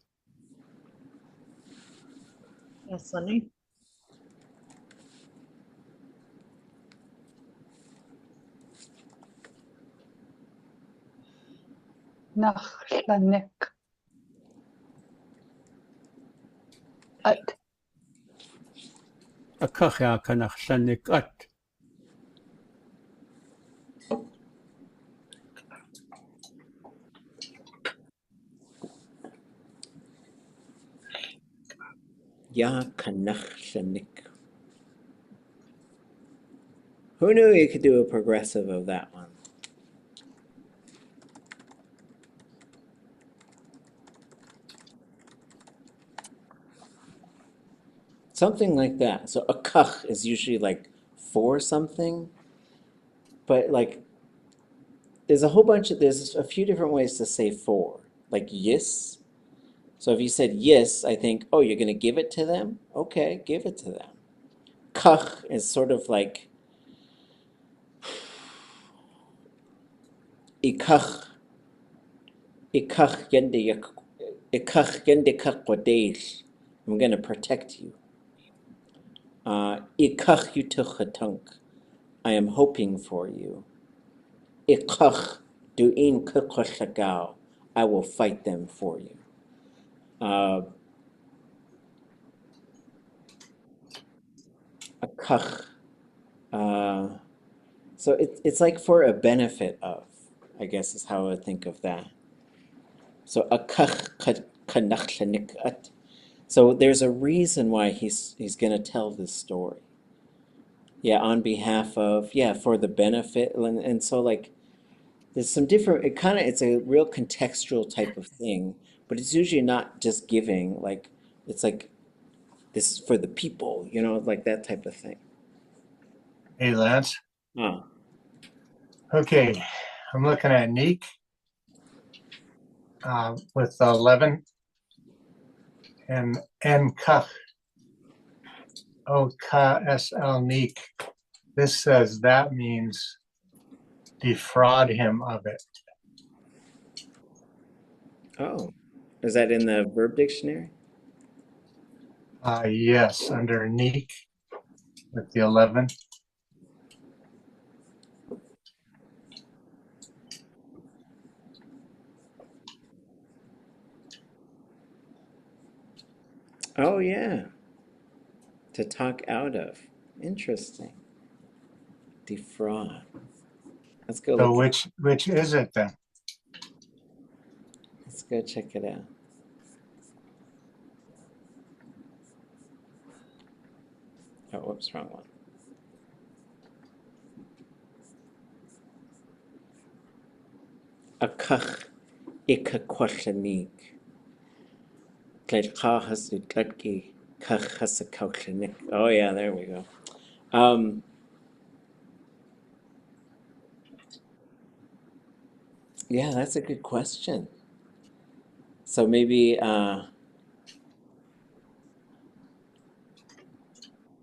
Yes, Sunny. kalneek. At. ʻakawtuwaneek. Kanachshanik. Who knew you could do a progressive of that one? Something like that. So a kach is usually like for something, but like there's a few different ways to say for, like yes. So if you said yes, I think, oh, you're going to give it to them? Okay, give it to them. Kach is sort of like ikach yende kakwadesh. I'm going to protect you. Ikach yutuchatunk. I am hoping for you. Ikach du'in ḳulwagaaw. I will fight them for you. Akach. So it's like for a benefit of. I guess is how I would think of that. So ʼakawtuwaneek. So there's a reason why he's gonna tell this story. Yeah, on behalf of, yeah, for the benefit, and so like there's some different, it's a real contextual type of thing, but it's usually not just giving, like it's like this is for the people, like that type of thing. Hey, Lance. Oh. Okay, I'm looking at Neek with 11 and Kach. O-K-S-L Neek. This says that means defraud him of it. Oh, is that in the verb dictionary? Yes, under Neek with the 11. Oh, yeah. To talk out of. Interesting. Defraud. Let's go So look. which is it then? Let's go check it out. Oh, whoops, wrong one. Akach ʻakawtuwaneek. Oh yeah, there we go. Yeah, that's a good question. So maybe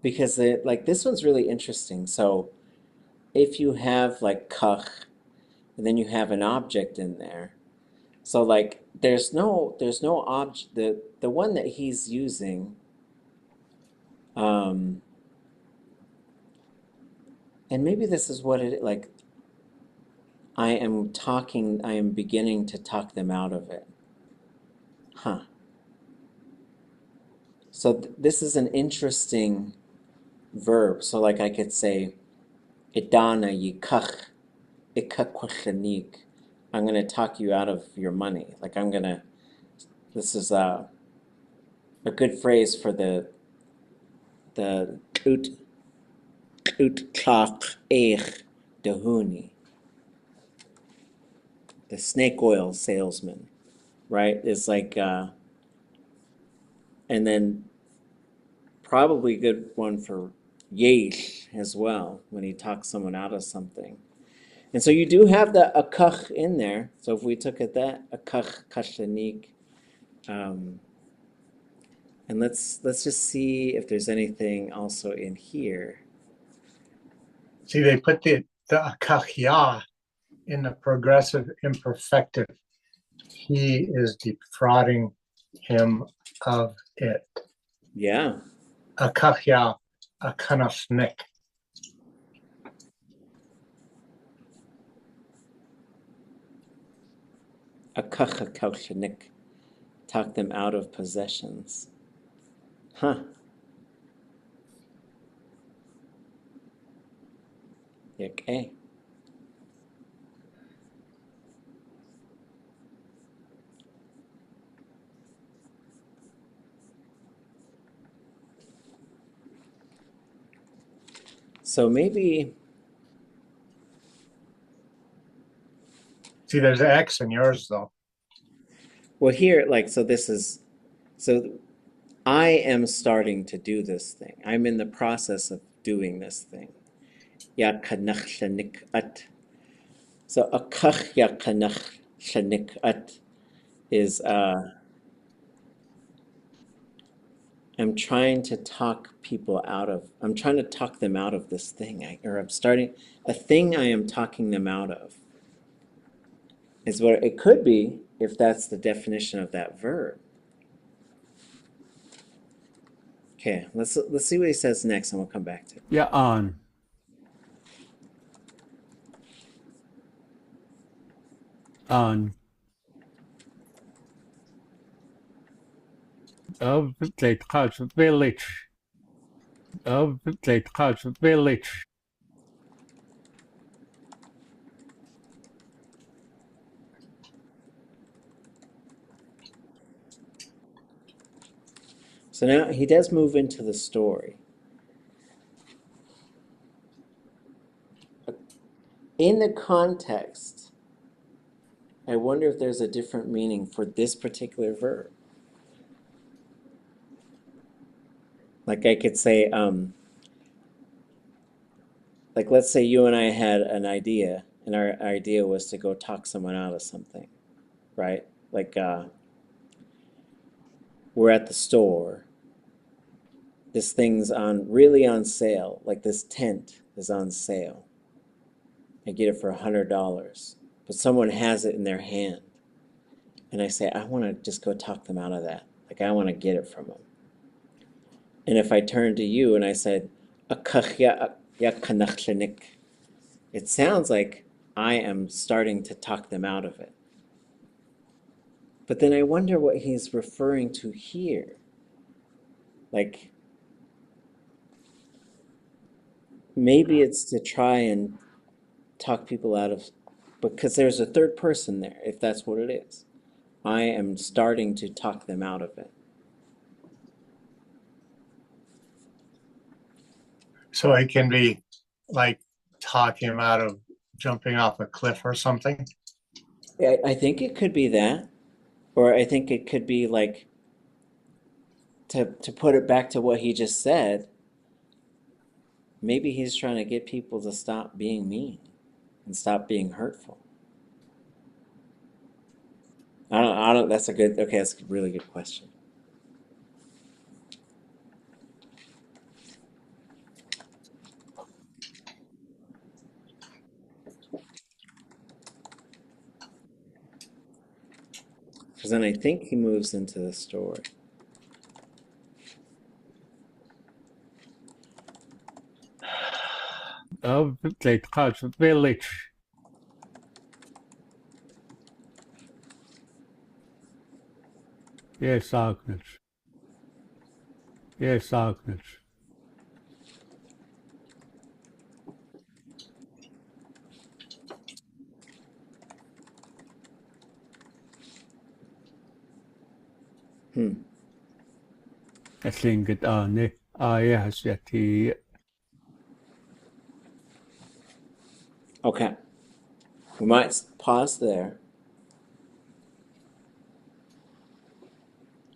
because like this one's really interesting. So if you have like kach, and then you have an object in there, so like there's no object. The one that he's using, and maybe this is what it like. I am beginning to talk them out of it. Huh. So this is an interesting verb. So like I could say, Idana yikach ʻakawtuwaneek. I'm going to talk you out of your money. Like this is a good phrase for the ʼéitx dehuni, the snake oil salesman, right? It's like, and then probably a good one for yesh as well, when he talks someone out of something. And so you do have the akach in there. So if we took at that, ʻakawtuwaneek, and let's just see if there's anything also in here. See, they put the akachya in the progressive imperfective. He is defrauding him of it. Yeah. Akachya ʼakawnafnek. ʻakawtuwaneek. Talk them out of possessions. Huh. Okay. So maybe. See, there's an X in yours though. Well, here, like, so I am starting to do this thing. I'm in the process of doing this thing. ʼakawtuwaneek. So ʼakawtuwaneek is I'm trying to talk them out of this thing, or I'm starting a thing I am talking them out of. Is what it could be if that's the definition of that verb. Okay, let's see what he says next, and we'll come back to it. Héen. An. Of the ʼéitx village. Of the ʼéitx village. So now he does move into the story. In the context, I wonder if there's a different meaning for this particular verb. Like I could say, like let's say you and I had an idea, and our idea was to go talk someone out of something, right? Like we're at the store. This thing's really on sale. Like this tent is on sale. I get it for $100, but someone has it in their hand. And I say, I want to just go talk them out of that. Like I want to get it from them. And if I turned to you and I said, ʼakawtuwaneek, it sounds like I am starting to talk them out of it. But then I wonder what he's referring to here. Like, maybe it's to try and talk people out of, because there's a third person there, if that's what it is. I am starting to talk them out of it. So it can be like talking him out of jumping off a cliff or something. I think it could be that, or I think it could be like, to put it back to what he just said, maybe he's trying to get people to stop being mean and stop being hurtful. I don't, that's a really good question. Because then I think he moves into the story. ʼéitx village. Yes, Agnes. Yes, Agnes. Lingi Okay. We might pause there.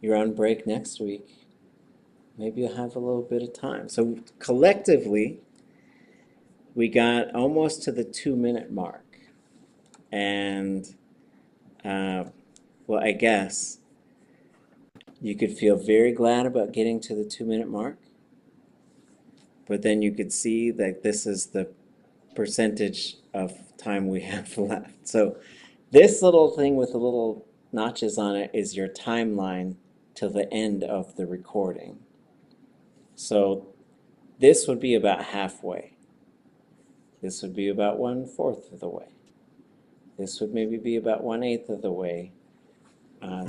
You're on break next week. Maybe you'll have a little bit of time. So collectively, we got almost to the 2-minute mark. And, well, I guess you could feel very glad about getting to the 2-minute mark. But then you could see that this is the percentage of time we have left. So this little thing with the little notches on it is your timeline till the end of the recording. So this would be about halfway. This would be about 1/4 of the way. This would maybe be about 1/8 of the way.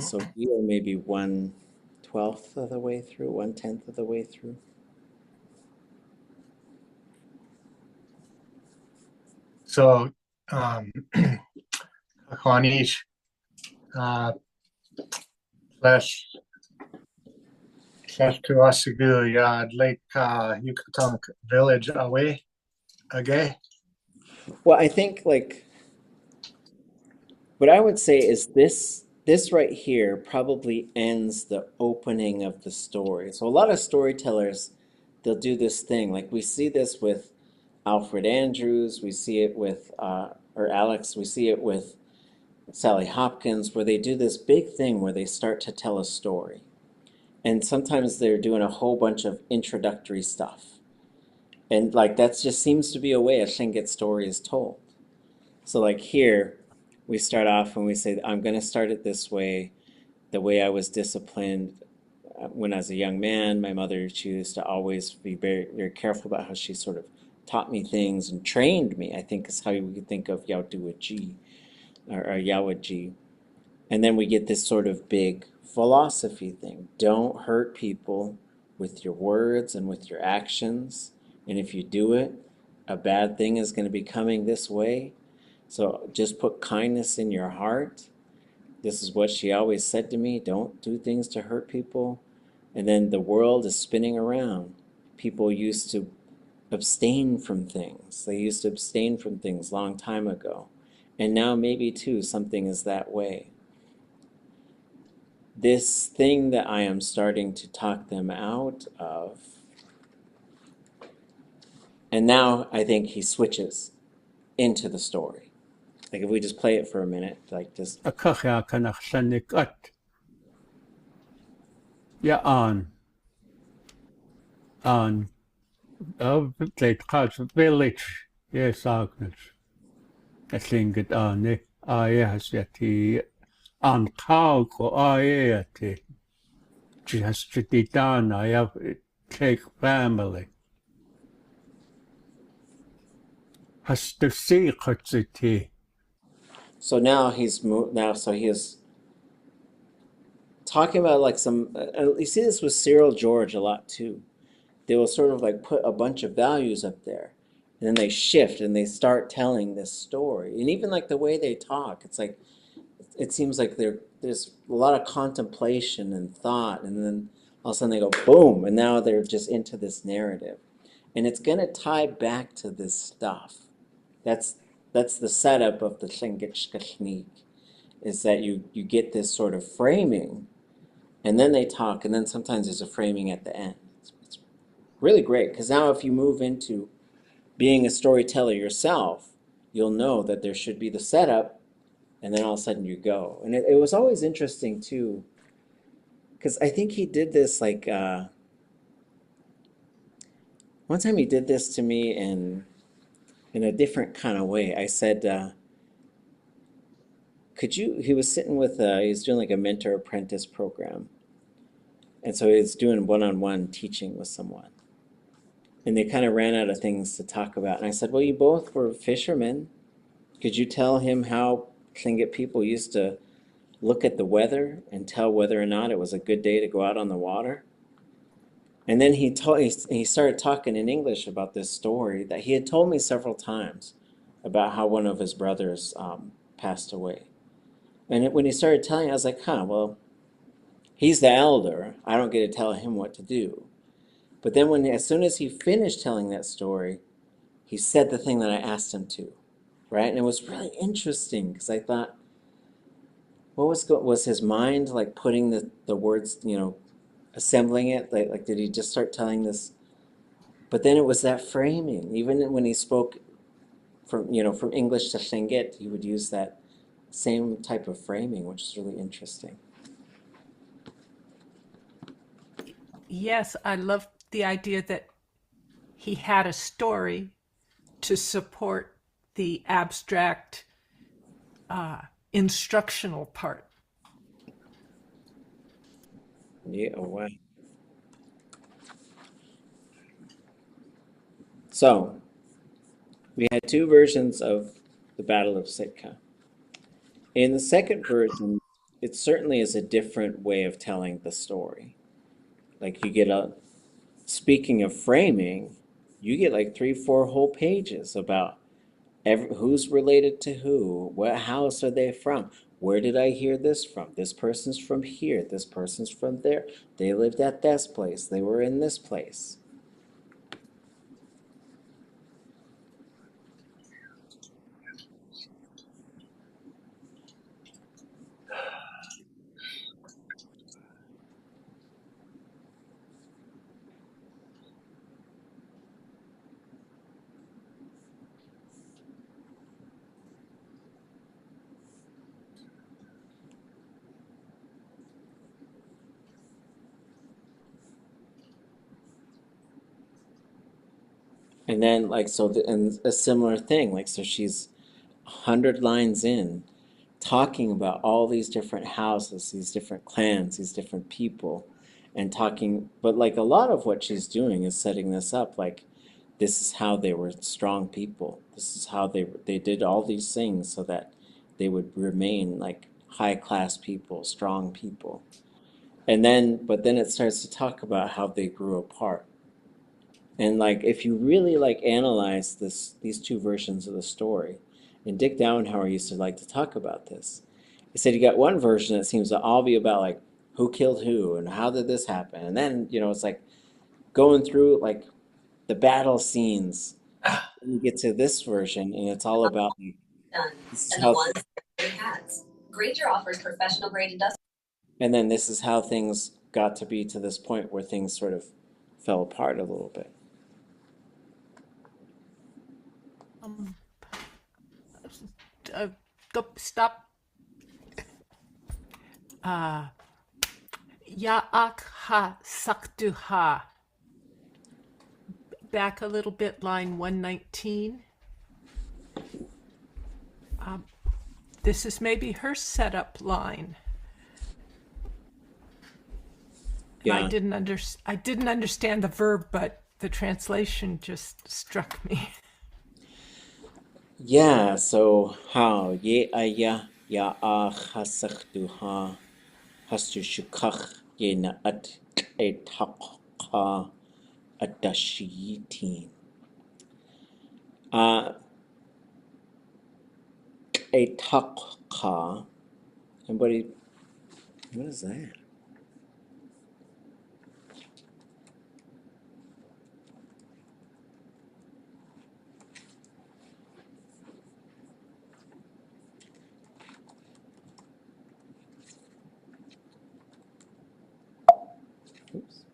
So we are maybe 1/12 of the way through, 1/10 of the way through. So, Kaxwaan Éesh, slash to Asigu, Yad Lake, Yucatan village away, again. Well, I think like what I would say is this right here probably ends the opening of the story. So a lot of storytellers, they'll do this thing. Like we see this with Alfred Andrews, we see it with, or Alex, we see it with Sally Hopkins, where they do this big thing where they start to tell a story. And sometimes they're doing a whole bunch of introductory stuff. And like that just seems to be a way a Tlingit story is told. So like here, we start off and we say, I'm going to start it this way. The way I was disciplined when I was a young man, my mother, she used to always be very, very careful about how she sort of taught me things and trained me, I think is how we could think of Yawduwaji or Yawaji. And then we get this sort of big philosophy thing. Don't hurt people with your words and with your actions. And if you do it, a bad thing is going to be coming this way. So just put kindness in your heart. This is what she always said to me. Don't do things to hurt people. And then the world is spinning around. People used to abstain from things. They used to abstain from things long time ago. And now maybe too something is that way. This thing that I am starting to talk them out of, and now I think he switches into the story. Like if we just play it for a minute, like just Akachia kanachsanik at. An ʼéitx village, yes, Agnes. I think it Ani, yes, yeti an Kauko, yeti. Just to be done, I have take family. Has the secrets it. so now he's now so he is talking about like some. You see this with Cyril George a lot too. They will sort of like put a bunch of values up there, and then they shift and they start telling this story. And even like the way they talk, it's like it seems like there's a lot of contemplation and thought, and then all of a sudden they go boom, and now they're just into this narrative, and it's gonna tie back to this stuff. That's the setup of the ʼéitx, is that you get this sort of framing, and then they talk, and then sometimes there's a framing at the end. It's really great, because now if you move into being a storyteller yourself, you'll know that there should be the setup, and then all of a sudden you go. And it was always interesting too, because I think he did this like, one time he did this to me in a different kind of way. I said, he was sitting with, he was doing like a mentor apprentice program. And so he was doing one-on-one teaching with someone. And they kind of ran out of things to talk about. And I said, well, you both were fishermen. Could you tell him how Tlingit people used to look at the weather and tell whether or not it was a good day to go out on the water? And then he started talking in English about this story that he had told me several times about how one of his brothers passed away. And when he started telling, I was like, well, he's the elder. I don't get to tell him what to do. But then as soon as he finished telling that story, he said the thing that I asked him to, right? And it was really interesting because I thought, what was his mind like putting the words, assembling it? Like did he just start telling this? But then it was that framing. Even when he spoke from English to Tlingit, he would use that same type of framing, which is really interesting. Yes, I love the idea that he had a story to support the abstract instructional part. Yeah, wow. So, we had two versions of the Battle of Sitka. In the second version, it certainly is a different way of telling the story. Like you get speaking of framing, you get like 3-4 whole pages about who's related to who, what house are they from, where did I hear this from, this person's from here, this person's from there, they lived at this place, they were in this place. And then and a similar thing, so she's 100 lines in, talking about all these different houses, these different clans, these different people, and talking, but like a lot of what she's doing is setting this up, like this is how they were strong people. This is how they did all these things so that they would remain like high class people, strong people. But then it starts to talk about how they grew apart. And like if you really like analyze these two versions of the story, and Dick Dowenhauer used to like to talk about this. He said you got one version that seems to all be about like who killed who and how did this happen? And then, it's like going through like the battle scenes. And you get to this version and it's all about this is how, and then this is how things got to be to this point where things sort of fell apart a little bit. Stop. Ya'ak ha sakduha. Back a little bit, line 119. This is maybe her setup line. Yeah. I didn't understand the verb, but the translation just struck me. Yeah, so how ye aya ya ha hastu shukach ye na at ʼéitx adashiyitin. ʼéitx. Anybody? What is that? Oops.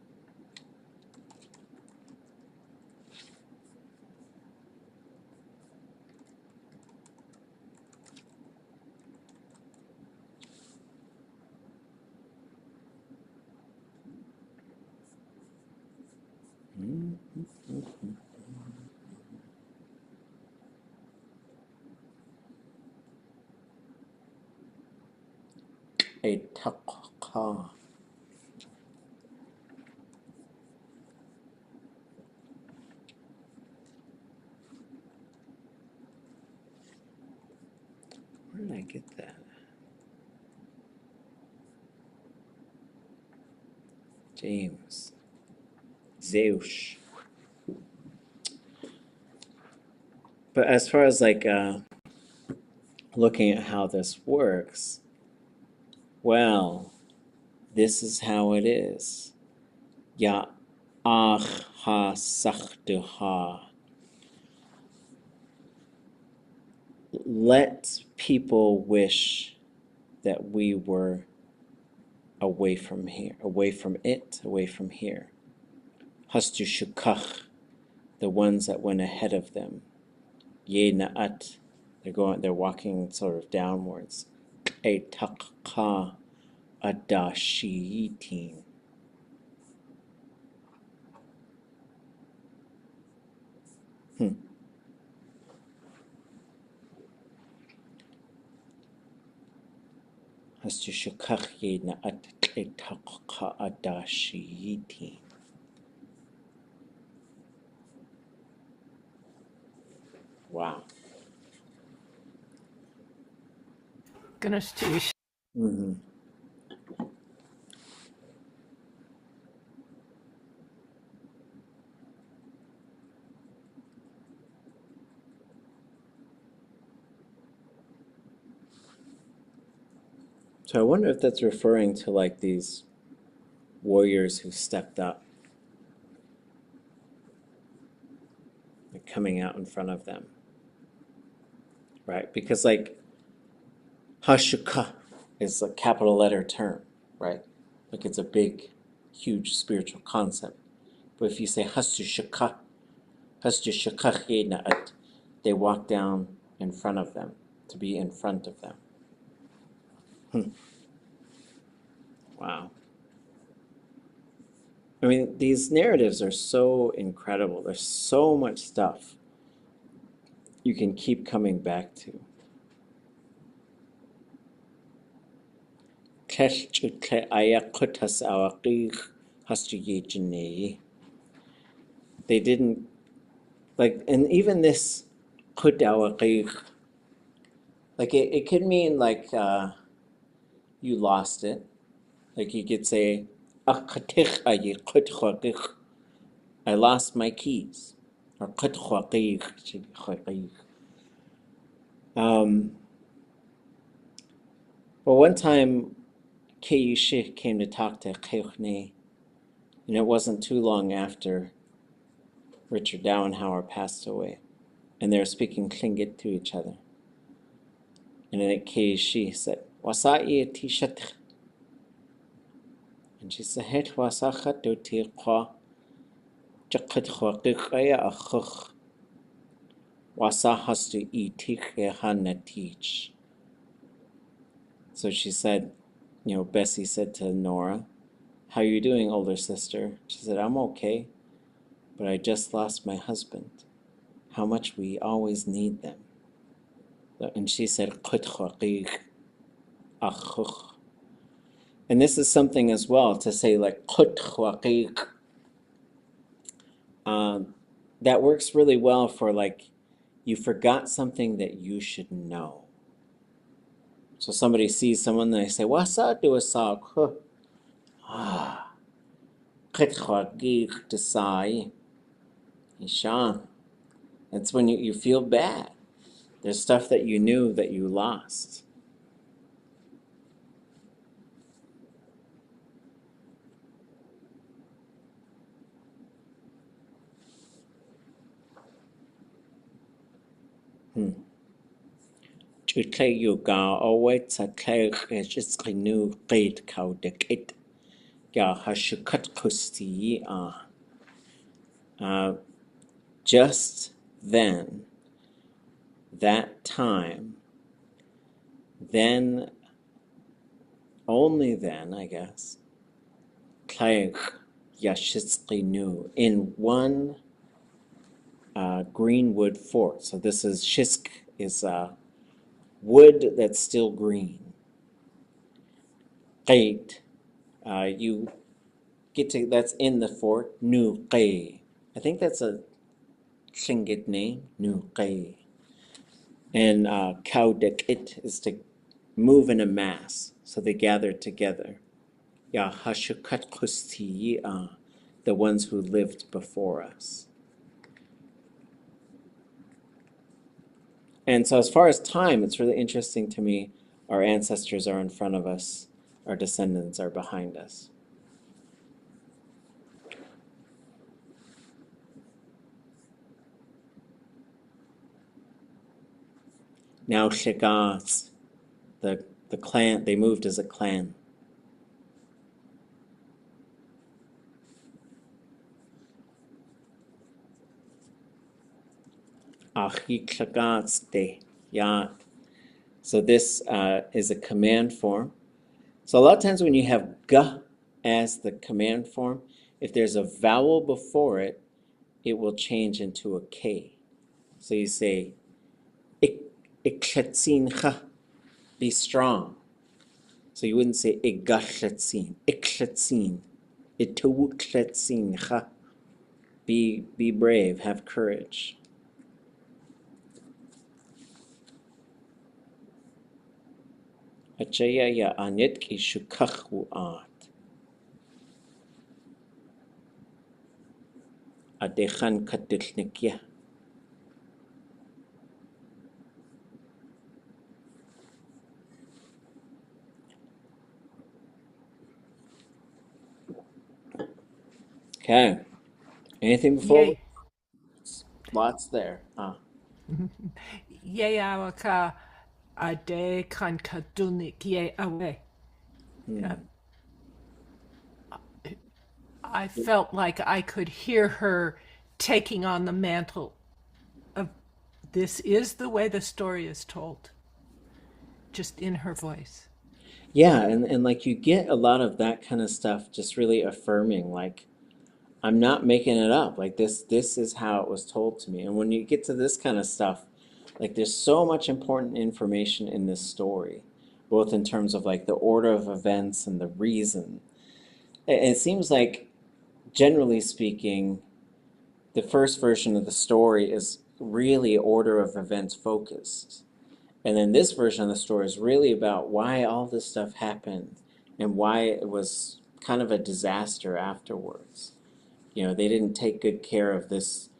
ʼéitx. Where did I get that? James. Zeus. But as far as like looking at how this works, well, this is how it is. Ya ach ha sachduha. Let people wish that we were away from here, away from it, away from here. Hastu shukach, the ones that went ahead of them. Ye na'at, they're walking sort of downwards. ʼéitx adashiyitin. Hastu shukach ye na'at ʼéitx adashiyitin. Wow. Goodness, geez. Mm-hmm. So I wonder if that's referring to like these warriors who stepped up, like coming out in front of them, right? Because like Hashuka is a capital letter term, right? Like it's a big, huge spiritual concept. But if you say Hastushaka, they walk down in front of them, to be in front of them. Wow. I mean, these narratives are so incredible. There's so much stuff you can keep coming back to. They didn't, like, and even this like it could mean like you lost it. Like you could say, I lost my keys. Or well, one time Kayaaní came to talk to Kayaaní, and it wasn't too long after Richard Dowenhauer passed away, and they were speaking Tlingit to each other. And then Kayaaní said, "Wasa'i tishat," and she said, "Het wasachat do tiqwa, jakhat khwaqiqaya akhukh, wasahastu itikya hanatich." So she said, Bessie said to Nora, "How are you doing, older sister?" She said, "I'm okay, but I just lost my husband. How much we always need them." And she said, and this is something as well to say, like, that works really well for, like, you forgot something that you should know. So somebody sees someone and they say, "Wasa do a sak?" That's when you feel bad. There's stuff that you knew that you lost. Just then, that time, then, only then, I guess, in one greenwood fort. So this is shishk, is wood that's still green. Qait, you get to, that's in the fort, nu qay. I think that's a Tlingit name, nu qay. And kawtushixít is to move in a mass, so they gather together. Ya hashukatkustiya, the ones who lived before us. And so as far as time, it's really interesting to me, our ancestors are in front of us, our descendants are behind us. Now Sheetk'á, the clan, they moved as a clan. So this is a command form. So a lot of times when you have g as the command form, if there's a vowel before it, it will change into a k. So you say, ʼéitx, be strong. So you wouldn't say ʼéitx, ʼéitx, ʼéitx, be brave, have courage. Achaya anetki shukachwaan. Adechan katilnikya. Okay. Anything before? Yay. Lots there. Yay, awaka ade kan kadunik yay away. I felt like I could hear her taking on the mantle of this is the way the story is told, just in her voice. Yeah, and like you get a lot of that kind of stuff just really affirming, like, I'm not making it up. Like this is how it was told to me. And when you get to this kind of stuff, like there's so much important information in this story, both in terms of like the order of events and the reason. It seems like, generally speaking, the first version of the story is really order of events focused. And then this version of the story is really about why all this stuff happened and why it was kind of a disaster afterwards. They didn't take good care of this.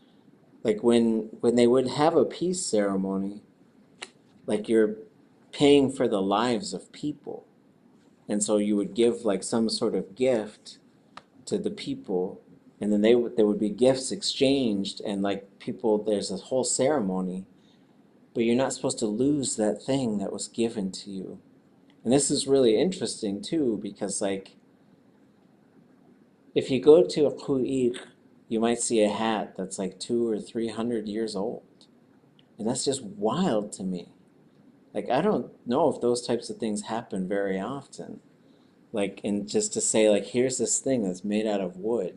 Like when they would have a peace ceremony, like you're paying for the lives of people. And so you would give like some sort of gift to the people, and then there would be gifts exchanged, and like people, there's a whole ceremony, but you're not supposed to lose that thing that was given to you. And this is really interesting too, because like if you go to a ʼéitx, you might see a hat that's like 200 or 300 years old, and that's just wild to me. Like I don't know if those types of things happen very often. Like, and just to say like, here's this thing that's made out of wood,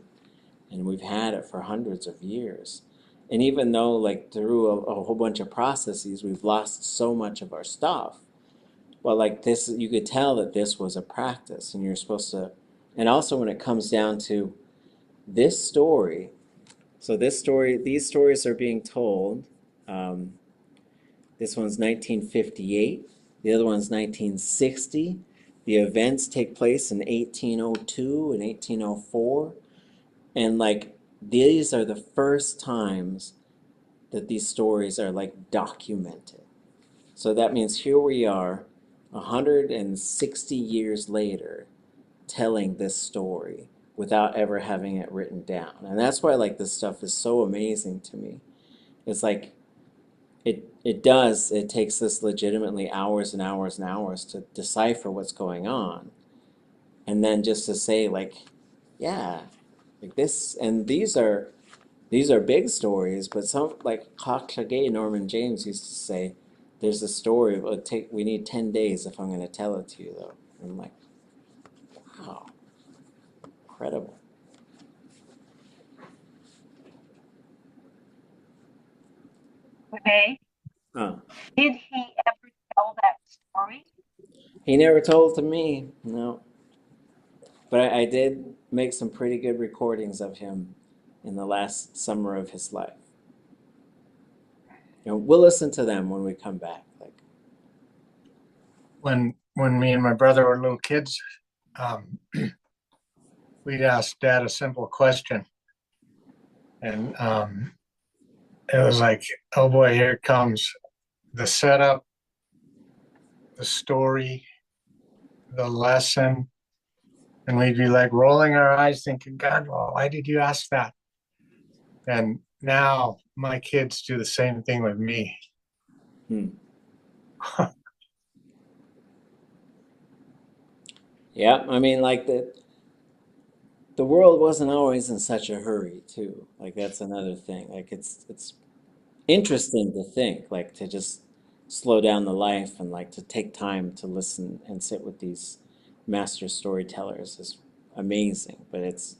and we've had it for hundreds of years. And even though like through a whole bunch of processes, we've lost so much of our stuff, well, like this, you could tell that this was a practice, and you're supposed to. And also when it comes down to this story, so this story, these stories are being told. This one's 1958. The other one's 1960. The events take place in 1802 and 1804. And like these are the first times that these stories are like documented. So that means here we are 160 years later telling this story without ever having it written down. And that's why like this stuff is so amazing to me. It's like it takes this legitimately hours and hours and hours to decipher what's going on. And then just to say like, yeah, like this, and these are big stories, but some like Kaxwaan Norman James used to say, there's a story, we need 10 days if I'm going to tell it to you though. And I'm like, wow, incredible. Okay. Huh. Did he ever tell that story? He never told to me, no. But I did make some pretty good recordings of him in the last summer of his life. You know, we'll listen to them when we come back. Like when me and my brother were little kids, we'd ask Dad a simple question, and it was like, oh boy, here it comes, the setup, the story, the lesson, and we'd be like rolling our eyes, thinking, God, well, why did you ask that? And now my kids do the same thing with me. yeah, I mean, like the world wasn't always in such a hurry too. Like that's another thing. Like it's interesting to think, like to just slow down the life and like to take time to listen and sit with these master storytellers is amazing. But it's,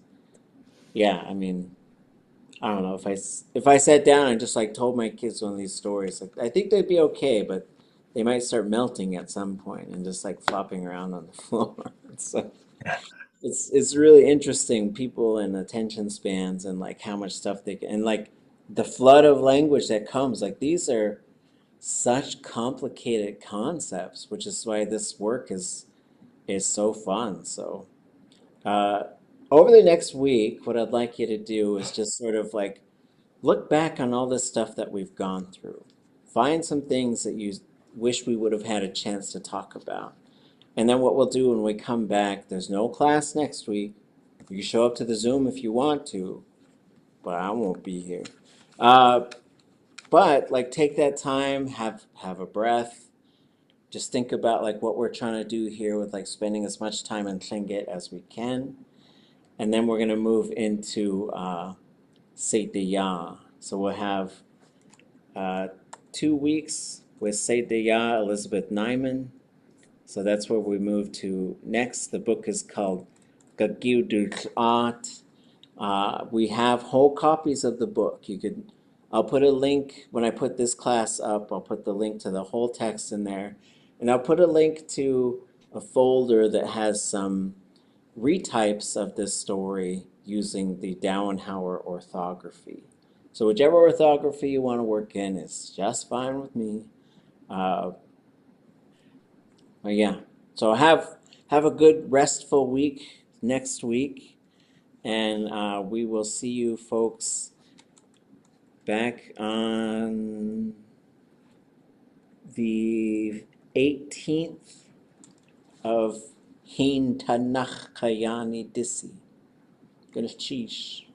yeah, I mean, I don't know if I sat down and just like told my kids one of these stories, like I think they'd be okay, but they might start melting at some point and just like flopping around on the floor. So it's really interesting, people and attention spans and like how much stuff they can, and like the flood of language that comes. Like these are such complicated concepts, which is why this work is so fun. So uh, over the next week, what I'd like you to do is just sort of like look back on all this stuff that we've gone through. Find some things that you wish we would have had a chance to talk about. And then what we'll do when we come back, there's no class next week. You can show up to the Zoom if you want to, but I won't be here. But like take that time, have a breath. Just think about like what we're trying to do here with like spending as much time in Tlingit as we can. And then we're going to move into ʼéitx. So we'll have 2 weeks with ʼéitx, Elizabeth Nyman. So that's where we move to next. The book is called ʼakawtuwaneek. We have whole copies of the book. I'll put a link when I put this class up. I'll put the link to the whole text in there, and I'll put a link to a folder that has some retypes of this story using the Dauenhower orthography. So whichever orthography you want to work in is just fine with me. But yeah, so have a good restful week next week, and we will see you folks back on the 18th of Héen Taanáx Kayaaní Dísi. ʼéitx.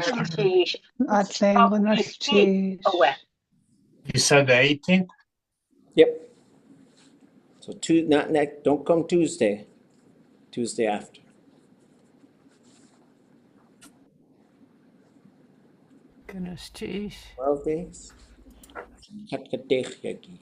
Sheetk'á ʻAtlingunaxtix. Oh, well. You said the 18th? Yep. So not next, don't come Tuesday. Tuesday after. Goodness, geez. 12 days. Katkadech yagi.